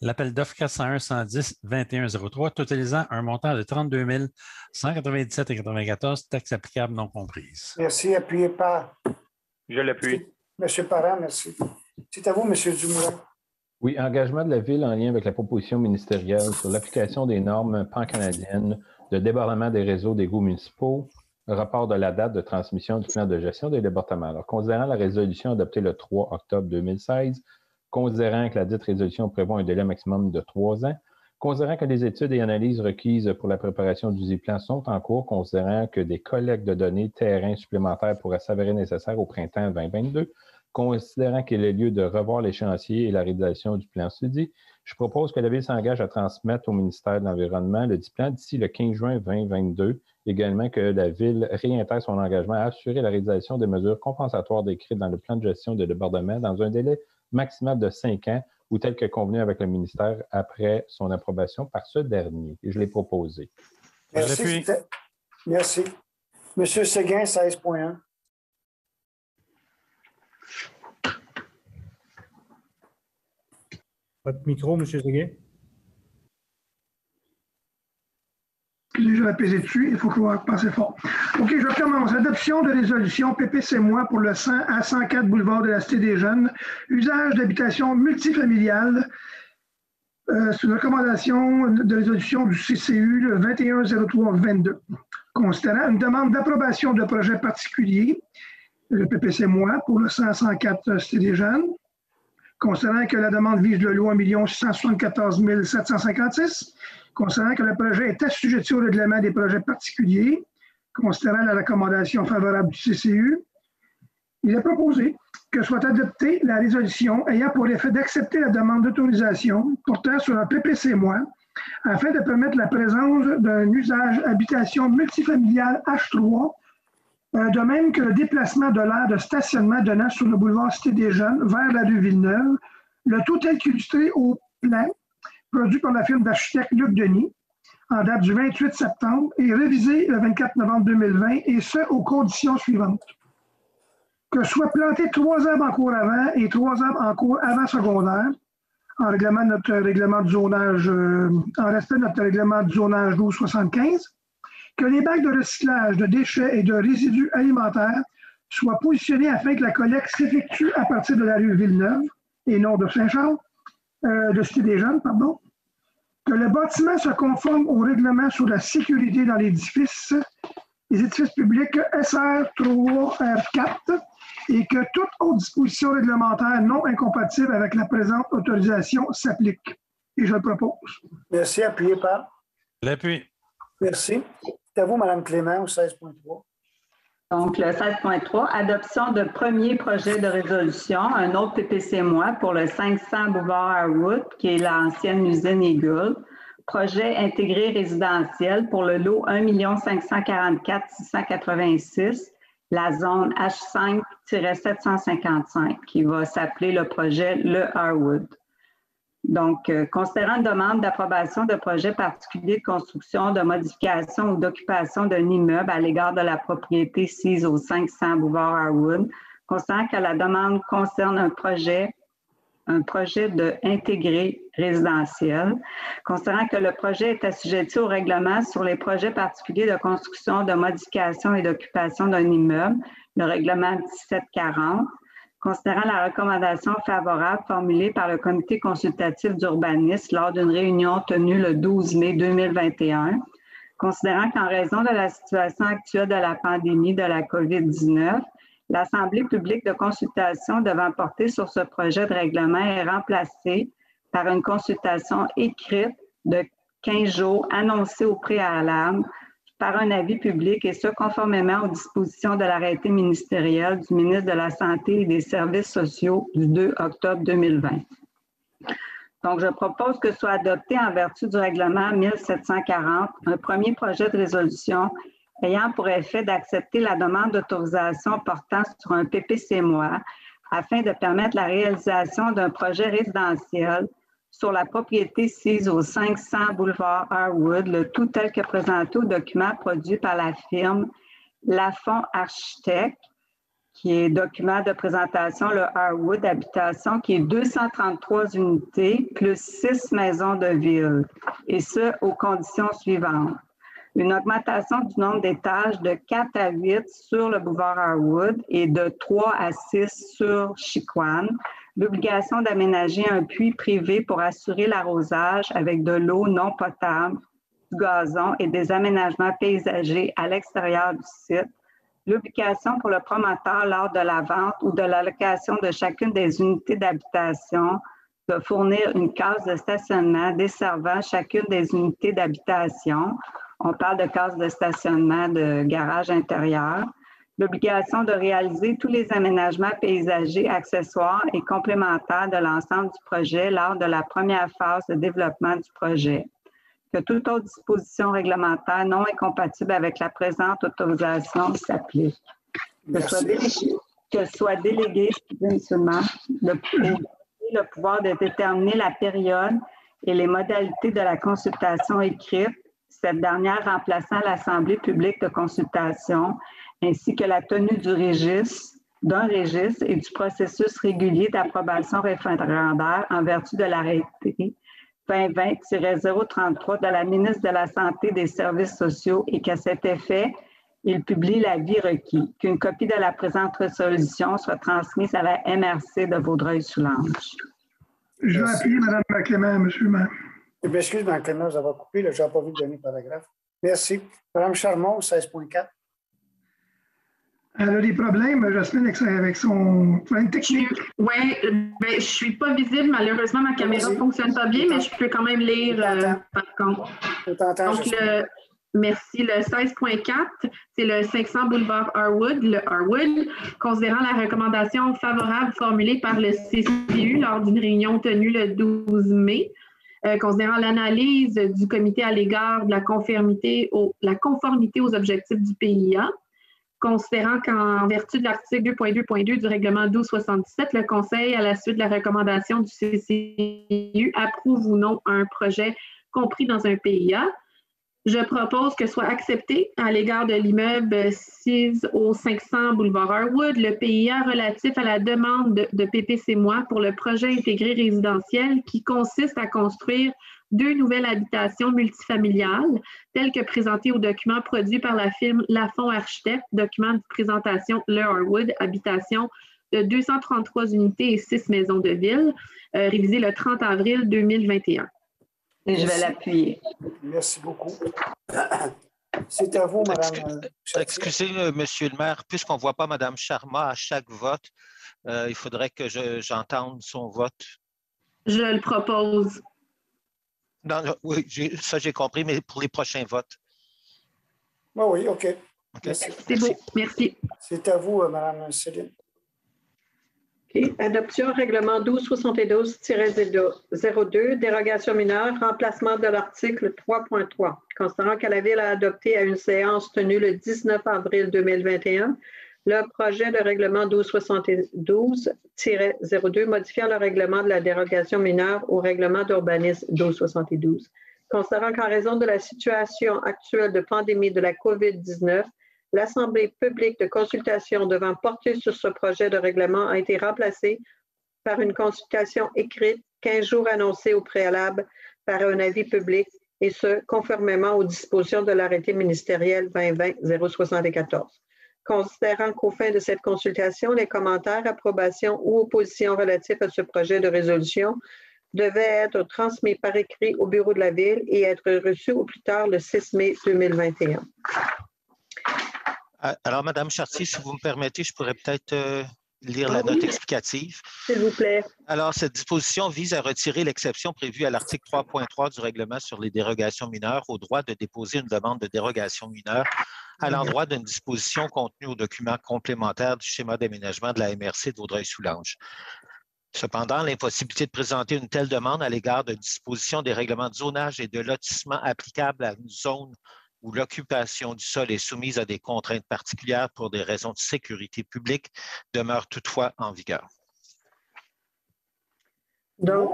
L'appel d'offres 401-110-2103, totalisant un montant de 32 197,94 $, taxes applicables non comprises. Merci. Appuyé par? Je l'appuie. M. Parent, merci. C'est à vous, M. Dumoulin. Oui, engagement de la Ville en lien avec la proposition ministérielle sur l'application des normes pan-canadiennes de débordement des réseaux d'égouts municipaux, rapport de la date de transmission du plan de gestion des débordements. Alors, considérant la résolution adoptée le 3 octobre 2016, considérant que la dite résolution prévoit un délai maximum de 3 ans, considérant que les études et analyses requises pour la préparation du plan sont en cours, considérant que des collectes de données terrain supplémentaires pourraient s'avérer nécessaires au printemps 2022, considérant qu'il est lieu de revoir l'échéancier et la réalisation du plan studi, je propose que la Ville s'engage à transmettre au ministère de l'Environnement le dit plan d'ici le 15 juin 2022. Également que la Ville réintègre son engagement à assurer la réalisation des mesures compensatoires décrites dans le plan de gestion de débordement dans un délai maximal de 5 ans ou tel que convenu avec le ministère après son approbation par ce dernier. Et je l'ai proposé. Merci. Merci. M. Séguin, 16.1. Votre micro, M. Séguin. Excusez, je vais peser dessus, il faut que je passe fort. OK, je commence. Adoption de résolution PPC-moi pour le 100 à 104 boulevard de la Cité des Jeunes. Usage d'habitation multifamiliale. C'est une recommandation de résolution du CCU le 2103-22. Considérant une demande d'approbation de projet particulier, le PPC-moi pour le 100 à 104 Cité des Jeunes. Considérant que la demande vise le lot 1 674 756, considérant que le projet est assujetti au règlement des projets particuliers, considérant la recommandation favorable du CCU, il est proposé que soit adoptée la résolution ayant pour effet d'accepter la demande d'autorisation portant sur un PPC-moi afin de permettre la présence d'un usage habitation multifamiliale H3, de même que le déplacement de l'aire de stationnement donnant sur le boulevard Cité des Jeunes vers la rue Villeneuve, le tout tel qu'illustré au plan produit par la firme d'architecte Luc Denis, en date du 28 septembre et révisé le 24 novembre 2020, et ce, aux conditions suivantes. Que soient plantés 3 arbres en cours avant et 3 arbres en cours avant secondaire, en règlement de notre règlement de zonage, en respect de notre règlement de zonage 1275, que les bacs de recyclage de déchets et de résidus alimentaires soient positionnés afin que la collecte s'effectue à partir de la rue Villeneuve et non de Saint-Charles, de Cité des Jeunes, pardon. Que le bâtiment se conforme au règlement sur la sécurité dans les édifices publics SR3R4 et que toute autre disposition réglementaire non incompatible avec la présente autorisation s'applique. Et je le propose. Merci. Appuyé par? L'appui. Merci. C'est à vous, Mme Clément, au 16.3. Donc, le 16.3, adoption de premier projet de résolution, un autre PPC-moi pour le 500 boulevard Harwood, qui est l'ancienne usine Eagle. Projet intégré résidentiel pour le lot 1 544 686, la zone H5-755, qui va s'appeler le projet Le Harwood. Donc, considérant une demande d'approbation de projet particulier de construction, de modification ou d'occupation d'un immeuble à l'égard de la propriété sise au 500 boulevard Harwood, considérant que la demande concerne un projet de intégré résidentiel, considérant que le projet est assujetti au règlement sur les projets particuliers de construction, de modification et d'occupation d'un immeuble, le règlement 1740, considérant la recommandation favorable formulée par le Comité consultatif d'urbanisme lors d'une réunion tenue le 12 mai 2021, considérant qu'en raison de la situation actuelle de la pandémie de la COVID-19, l'Assemblée publique de consultation devant porter sur ce projet de règlement est remplacée par une consultation écrite de 15 jours annoncée au préalable par un avis public, et ce, conformément aux dispositions de l'arrêté ministériel du ministre de la Santé et des Services sociaux du 2 octobre 2020. Donc, je propose que soit adopté en vertu du règlement 1740 un premier projet de résolution ayant pour effet d'accepter la demande d'autorisation portant sur un PPC-moi afin de permettre la réalisation d'un projet résidentiel sur la propriété sise au 500 boulevard Harwood, le tout tel que présenté au document produit par la firme Lafont Architectes, qui est document de présentation, le Harwood Habitation, qui est 233 unités plus 6 maisons de ville, et ce, aux conditions suivantes. Une augmentation du nombre d'étages de 4 à 8 sur le boulevard Harwood et de 3 à 6 sur Chicoine. L'obligation d'aménager un puits privé pour assurer l'arrosage avec de l'eau non potable, du gazon et des aménagements paysagers à l'extérieur du site. L'obligation pour le promoteur lors de la vente ou de l'allocation de chacune des unités d'habitation de fournir une case de stationnement desservant chacune des unités d'habitation. On parle de case de stationnement de garage intérieur. L'obligation de réaliser tous les aménagements paysagers, accessoires et complémentaires de l'ensemble du projet lors de la première phase de développement du projet. Que toute autre disposition réglementaire non incompatible avec la présente autorisation s'applique. Que soit délégué le pouvoir de déterminer la période et les modalités de la consultation écrite, cette dernière remplaçant l'Assemblée publique de consultation, ainsi que la tenue d'un registre et du processus régulier d'approbation référendaire en vertu de l'arrêté 2020-033 de la ministre de la Santé et des Services sociaux, et qu'à cet effet, il publie l'avis requis. Qu'une copie de la présente résolution soit transmise à la MRC de Vaudreuil-Soulanges. Je vais appuyer Mme Clément, M. le maire. Je m'excuse, Mme Clément, vous avez coupé. Je n'ai pas vu le dernier paragraphe. Merci. Mme Charmot, 16.4. Elle a des problèmes, Jasmine, avec son problème technique. Oui, je ne suis pas visible. Malheureusement, ma caméra ne fonctionne pas bien, mais je peux quand même lire par contre. Donc, merci. Le 16.4, c'est le 500 boulevard Harwood, le Harwood, considérant la recommandation favorable formulée par le CCU lors d'une réunion tenue le 12 mai, considérant l'analyse du comité à l'égard de la conformité aux objectifs du PIA, considérant qu'en vertu de l'article 2.2.2 du règlement 1277, le Conseil, à la suite de la recommandation du CCU, approuve ou non un projet compris dans un PIA, Je propose que soit accepté à l'égard de l'immeuble 6 au 500 boulevard Harwood le PIA relatif à la demande de PPC-Moi pour le projet intégré résidentiel qui consiste à construire 2 nouvelles habitations multifamiliales telles que présentées au document produit par la firme Lafont Architecte, document de présentation Le Harwood, habitation de 233 unités et 6 maisons de ville, révisé le 30 avril 2021. Et je vais l'appuyer. Merci beaucoup. C'est à vous, Mme. Excusez, Monsieur le maire, puisqu'on ne voit pas Mme Sharma à chaque vote, il faudrait que j'entende son vote. Je le propose. Non, oui, ça j'ai compris, mais pour les prochains votes. Oui, OK. C'est beau, merci. C'est à vous, Mme Céline. Okay. Adoption règlement 1272-02, dérogation mineure, remplacement de l'article 3.3. Considérant que la Ville a adopté à une séance tenue le 19 avril 2021 le projet de règlement 1272-02 modifiant le règlement de la dérogation mineure au règlement d'urbanisme 1272. Considérant qu'en raison de la situation actuelle de pandémie de la COVID-19, l'Assemblée publique de consultation devant porter sur ce projet de règlement a été remplacée par une consultation écrite 15 jours annoncée au préalable par un avis public, et ce, conformément aux dispositions de l'arrêté ministériel 2020-074. Considérant qu'au fin de cette consultation, les commentaires, approbations ou oppositions relatifs à ce projet de résolution devaient être transmis par écrit au bureau de la Ville et être reçus au plus tard le 6 mai 2021. Alors, Mme Chartier, si vous me permettez, je pourrais peut-être lire la note explicative. S'il vous plaît. Alors, cette disposition vise à retirer l'exception prévue à l'article 3.3 du règlement sur les dérogations mineures au droit de déposer une demande de dérogation mineure à l'endroit d'une disposition contenue au document complémentaire du schéma d'aménagement de la MRC de Vaudreuil-Soulanges. Cependant, l'impossibilité de présenter une telle demande à l'égard de dispositions des règlements de zonage et de lotissement applicables à une zone où l'occupation du sol est soumise à des contraintes particulières pour des raisons de sécurité publique demeure toutefois en vigueur. Donc,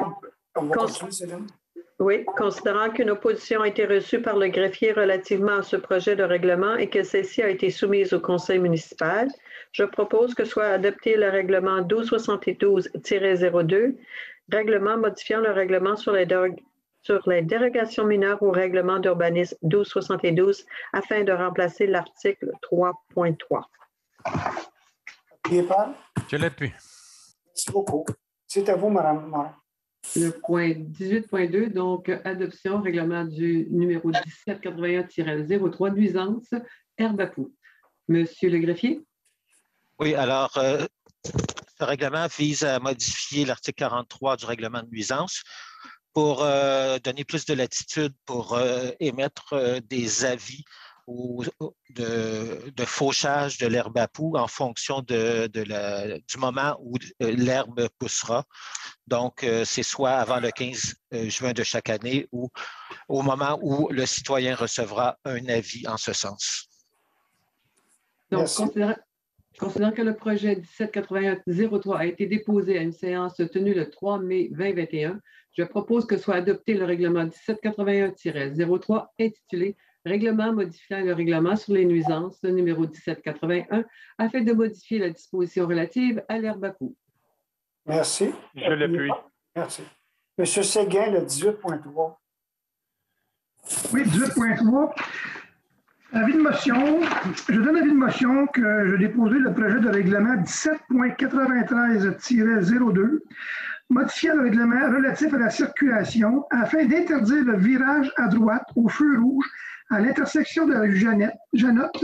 considérant qu'une opposition a été reçue par le greffier relativement à ce projet de règlement et que celle-ci a été soumise au conseil municipal, je propose que soit adopté le règlement 1272-02, règlement modifiant le règlement sur les dérogations mineures au règlement d'urbanisme 1272 afin de remplacer l'article 3.3. Je l'appuie. Merci beaucoup. C'est à vous, Mme Morin. Le point 18.2, donc adoption, règlement du numéro 1781-03, nuisance, herbe à poux. Monsieur le greffier? Oui, alors, ce règlement vise à modifier l'article 43 du règlement de nuisance pour donner plus de latitude pour émettre des avis de fauchage de l'herbe à poux en fonction du moment où l'herbe poussera. Donc, c'est soit avant le 15 juin de chaque année ou au moment où le citoyen recevra un avis en ce sens. Donc, considérant que le projet 1781-03 a été déposé à une séance tenue le 3 mai 2021, je propose que soit adopté le règlement 1781-03 intitulé « Règlement modifiant le règlement sur les nuisances numéro 1781 afin de modifier la disposition relative à l'herbe à poux. » Merci. Je l'appuie. Merci. Monsieur Séguin, le 18.3. Oui, 18.3. Avis de motion. Je donne avis de motion que je déposé le projet de règlement 17.93-02 modifiant le règlement relatif à la circulation afin d'interdire le virage à droite au feu rouge à l'intersection de la rue Janotte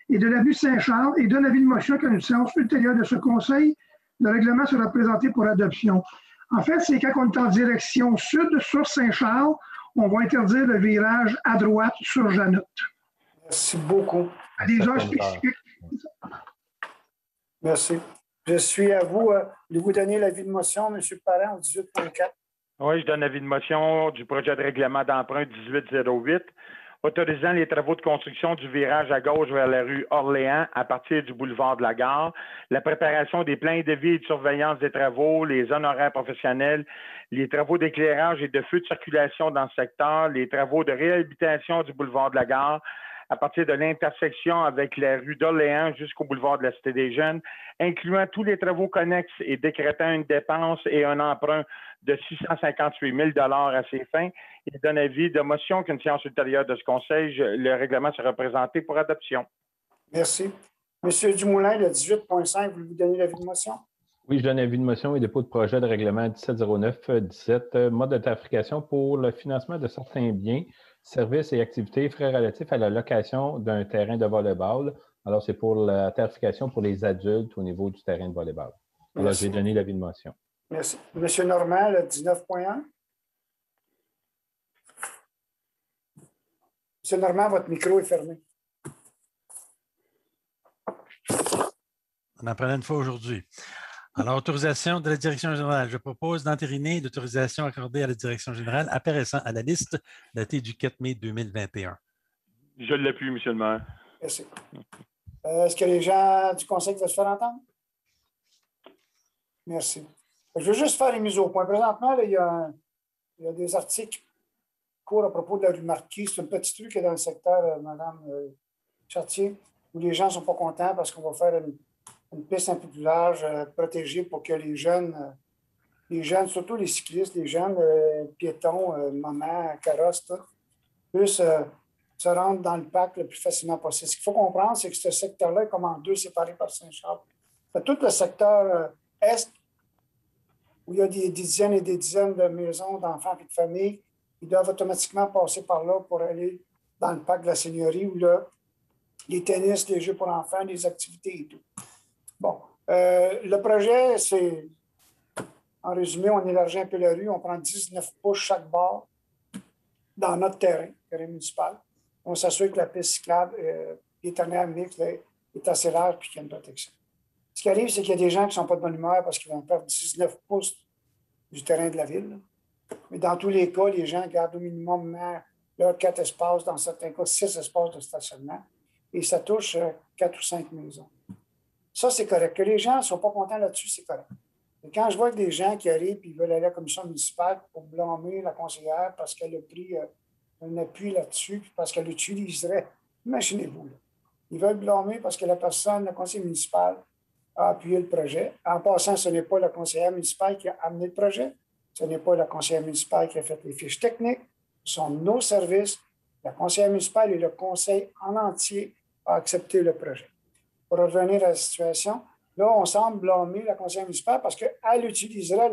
et de l'avenue Saint-Charles et donne avis de motion qu'à une séance ultérieure de ce conseil, le règlement sera présenté pour adoption. En fait, c'est quand on est en direction sud sur Saint-Charles, on va interdire le virage à droite sur Janotte. Merci beaucoup. À des heures spécifiques. Merci. Je suis à vous de vous donner l'avis de motion, M. Parent, au 18.4. Oui, je donne l'avis de motion du projet de règlement d'emprunt 1808 autorisant les travaux de construction du virage à gauche vers la rue Orléans à partir du boulevard de la Gare, la préparation des plans de vie et de surveillance des travaux, les honoraires professionnels, les travaux d'éclairage et de feux de circulation dans le secteur, les travaux de réhabilitation du boulevard de la Gare, à partir de l'intersection avec la rue d'Orléans jusqu'au boulevard de la Cité des Jeunes, incluant tous les travaux connexes et décrétant une dépense et un emprunt de 658 000 à ces fins. Il donne avis de motion qu'une séance ultérieure de ce Conseil, le règlement sera présenté pour adoption. Merci. Monsieur Dumoulin, le 18.5, voulez-vous donner l'avis de motion? Oui, je donne avis de motion et dépôt de projet de règlement 1709-17, mode de tarification pour le financement de certains biens, services et activités, frais relatifs à la location d'un terrain de volleyball. Alors, c'est pour la tarification pour les adultes au niveau du terrain de volleyball. Alors, j'ai donné l'avis de motion. Merci. Monsieur Normand, le 19.1. Monsieur Normand, votre micro est fermé. On en prenait une fois aujourd'hui. Alors, autorisation de la Direction générale. Je propose d'entériner l'autorisation accordée à la Direction générale apparaissant à la liste datée du 4 mai 2021. Je l'appuie, M. le maire. Merci. Est-ce que les gens du Conseil veulent se faire entendre? Merci. Je veux juste faire les mises au point. Présentement, là, il y a des articles courts à propos de la rue Marquis. C'est un petit truc qui est dans le secteur, Mme Chartier, où les gens ne sont pas contents parce qu'on va faire une piste un peu plus large, protégée pour que les jeunes, surtout les cyclistes, les jeunes piétons, mamans, carrosses, puissent se rendre dans le parc le plus facilement possible. Ce qu'il faut comprendre, c'est que ce secteur-là est comme en deux, séparé par Saint-Charles. Tout le secteur est, où il y a des dizaines et des dizaines de maisons d'enfants et de familles, ils doivent automatiquement passer par là pour aller dans le parc de la Seigneurie, où là, les tennis, les jeux pour enfants, les activités et tout. Bon, le projet, c'est, en résumé, on élargit un peu la rue, on prend 19 pouces chaque bord dans notre terrain municipal. On s'assure que la piste cyclable, l'éternel mixte, est assez large et qu'il y a une protection. Ce qui arrive, c'est qu'il y a des gens qui ne sont pas de bonne humeur parce qu'ils vont perdre 19 pouces du terrain de la ville. Mais dans tous les cas, les gens gardent au minimum leurs 4 espaces, dans certains cas 6 espaces de stationnement, et ça touche 4 ou 5 maisons. Ça, c'est correct. Que les gens ne sont pas contents là-dessus, c'est correct. Et quand je vois que des gens qui arrivent et veulent aller à la commission municipale pour blâmer la conseillère parce qu'elle a pris un appui là-dessus, parce qu'elle utiliserait, imaginez-vous, là, ils veulent blâmer parce que la personne, le conseiller municipal, a appuyé le projet. En passant, ce n'est pas la conseillère municipale qui a amené le projet, ce n'est pas la conseillère municipale qui a fait les fiches techniques, ce sont nos services. La conseillère municipale et le conseil en entier ont accepté le projet. Pour revenir à la situation, là, on semble blâmer la conseillère municipale parce qu'elle utiliserait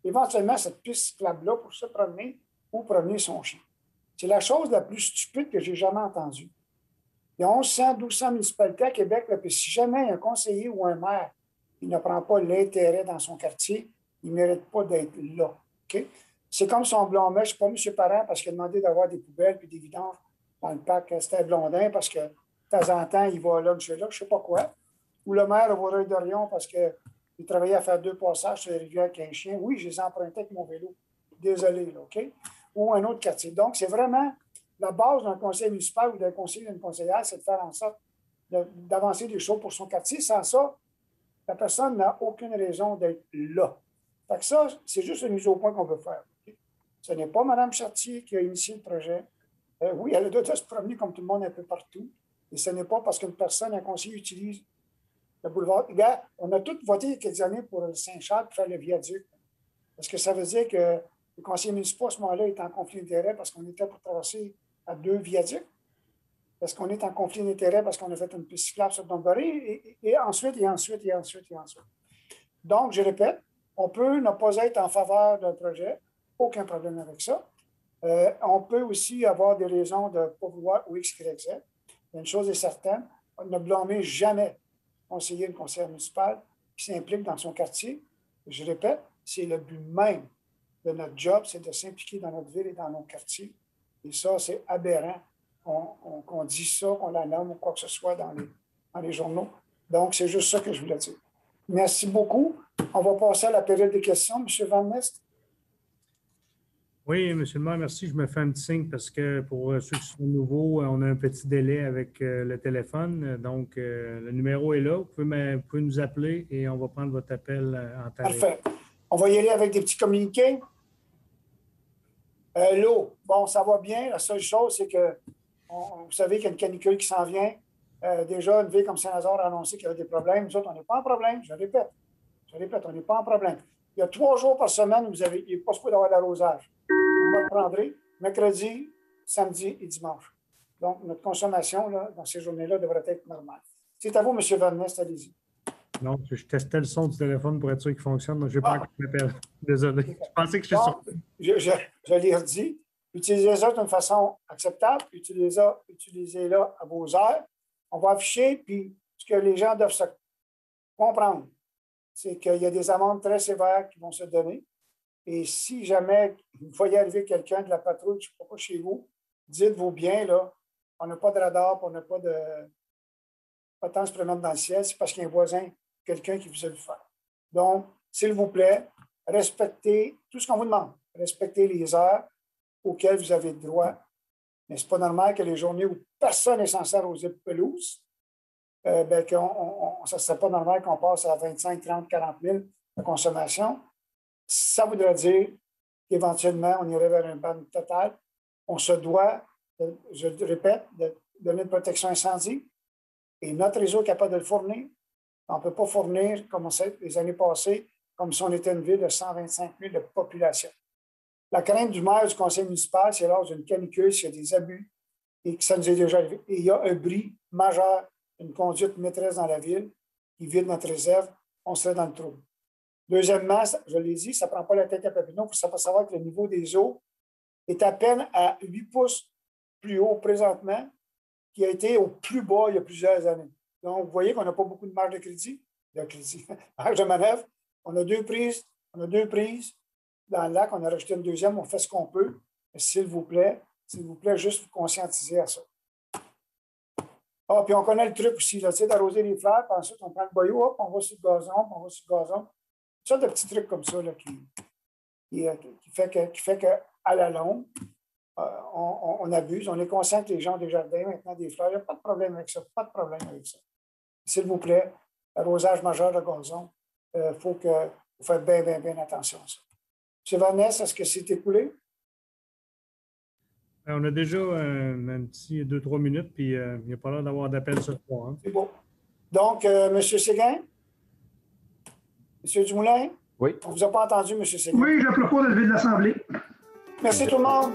éventuellement cette piste cyclable-là pour se promener ou promener son chien. C'est la chose la plus stupide que j'ai jamais entendue. Il y a 1100, 1200 municipalités à Québec, là, puis si jamais un conseiller ou un maire qui ne prend pas l'intérêt dans son quartier, il ne mérite pas d'être là. Okay? C'est comme si on blâmait, je ne sais pas, M. Parent, parce qu'il a demandé d'avoir des poubelles et des vidanges dans le parc Stade Blondin, parce que de temps en temps, il va là, monsieur là, je ne sais pas quoi. Ou le maire au Vaudreuil-Dorion, parce qu'il travaillait à faire 2 passages sur les rivières avec un chien. Oui, je les ai empruntés avec mon vélo. Désolé, là, OK? Ou un autre quartier. Donc, c'est vraiment la base d'un conseil municipal ou d'un conseiller ou d'une conseillère, c'est de faire en sorte d'avancer des choses pour son quartier. Sans ça, la personne n'a aucune raison d'être là. Fait que ça, c'est juste une mise au point qu'on veut faire. Okay? Ce n'est pas Mme Chartier qui a initié le projet. Oui, elle a le droit de se promener comme tout le monde un peu partout. Et ce n'est pas parce qu'une personne, un conseiller, utilise le boulevard. Regarde, on a tous voté il y a quelques années pour le Saint-Charles pour faire le viaduc. Parce que ça veut dire que le conseiller municipal, à ce moment-là, est en conflit d'intérêt parce qu'on était pour traverser à 2 viaducs. Parce qu'on est en conflit d'intérêt parce qu'on a fait une piste cyclable sur Dombaré et ensuite. Donc, je répète, on peut ne pas être en faveur d'un projet, aucun problème avec ça. On peut aussi avoir des raisons de ne pas vouloir ou X, Y, Z. Une chose est certaine, ne blâmer jamais conseiller une conseillère municipale qui s'implique dans son quartier. Je répète, c'est le but même de notre job, c'est de s'impliquer dans notre ville et dans nos quartiers. Et ça, c'est aberrant qu'on dise ça, qu'on la nomme ou quoi que ce soit dans les journaux. Donc, c'est juste ça que je voulais dire. Merci beaucoup. On va passer à la période des questions. M. Van Nest. Oui, M. le maire, merci. Je me fais un petit signe parce que pour ceux qui sont nouveaux, on a un petit délai avec le téléphone. Donc, le numéro est là. Vous pouvez nous appeler et on va prendre votre appel en temps réel. Parfait. On va y aller avec des petits communiqués. L'eau, bon, ça va bien. La seule chose, c'est que vous savez qu'il y a une canicule qui s'en vient. Déjà, une ville comme Saint-Lazare a annoncé qu'il y avait des problèmes. Nous autres, on n'est pas en problème. Je répète, on n'est pas en problème. Il y a 3 jours par semaine, il n'est pas supposé d'avoir de l'arrosage. Vous me prendrez mercredi, samedi et dimanche. Donc, notre consommation là, dans ces journées-là devrait être normale. C'est à vous, M. Van Nest, allez-y. Non, je testais le son du téléphone pour être sûr qu'il fonctionne, donc je n'ai pas encore l'appel. Désolé. Je pensais que je suis sur. Je l'ai redit. Utilisez-la d'une façon acceptable. Utilisez-la à vos heures. On va afficher, puis ce que les gens doivent se comprendre, c'est qu'il y a des amendes très sévères qui vont se donner. Et si jamais vous voyez arriver quelqu'un de la patrouille, je ne sais pas chez vous, dites-vous bien, là, on n'a pas de radar, on n'a pas de potence se promène dans le ciel, c'est parce qu'il y a un voisin, quelqu'un qui vous a vu faire. Donc, s'il vous plaît, respectez tout ce qu'on vous demande. Respectez les heures auxquelles vous avez droit. Mais ce n'est pas normal que les journées où personne n'est censé arroser de pelouse, ça ne serait pas normal qu'on passe à 25, 30, 40 000 de consommation. Ça voudrait dire qu'éventuellement, on irait vers un ban total. On se doit, je le répète, de donner une protection incendie. Et notre réseau est capable de le fournir. On ne peut pas fournir, comme les années passées, comme si on était une ville de 125 000 de population. La crainte du maire du conseil municipal, c'est lors d'une canicule, s'il y a des abus, et que ça nous est déjà arrivé. Et il y a un bris majeur, une conduite maîtresse dans la ville qui vide notre réserve, on serait dans le trou. Deuxièmement, je l'ai dit, ça ne prend pas la tête à Papineau pour savoir que le niveau des eaux est à peine à 8 pouces plus haut présentement, qui a été au plus bas il y a plusieurs années. Donc, vous voyez qu'on n'a pas beaucoup de marge de crédit, marge de manœuvre. On a deux prises dans le lac, on a rajouté une deuxième, on fait ce qu'on peut. Mais s'il vous plaît, juste vous conscientiser à ça. Ah, puis on connaît le truc aussi, d'arroser les fleurs, puis ensuite on prend le boyau, hop, on va sur le gazon, Ça, de petits trucs comme ça là, qui fait qu'à la longue, on abuse. On est conscient que les gens ont des jardins, maintenant des fleurs. Il n'y a pas de problème avec ça. S'il vous plaît, arrosage majeur de gazon, il faut que vous faites bien attention à ça. M. Van Nest, est-ce que c'est écoulé? On a déjà un petit 2-3 minutes, puis il n'y a pas l'air d'avoir d'appel ce soir. Hein. C'est beau. Donc, M. Séguin? M. Dumoulin? Oui. On ne vous a pas entendu, M. Séguin. Oui, je propose de lever de l'Assemblée. Merci tout le monde.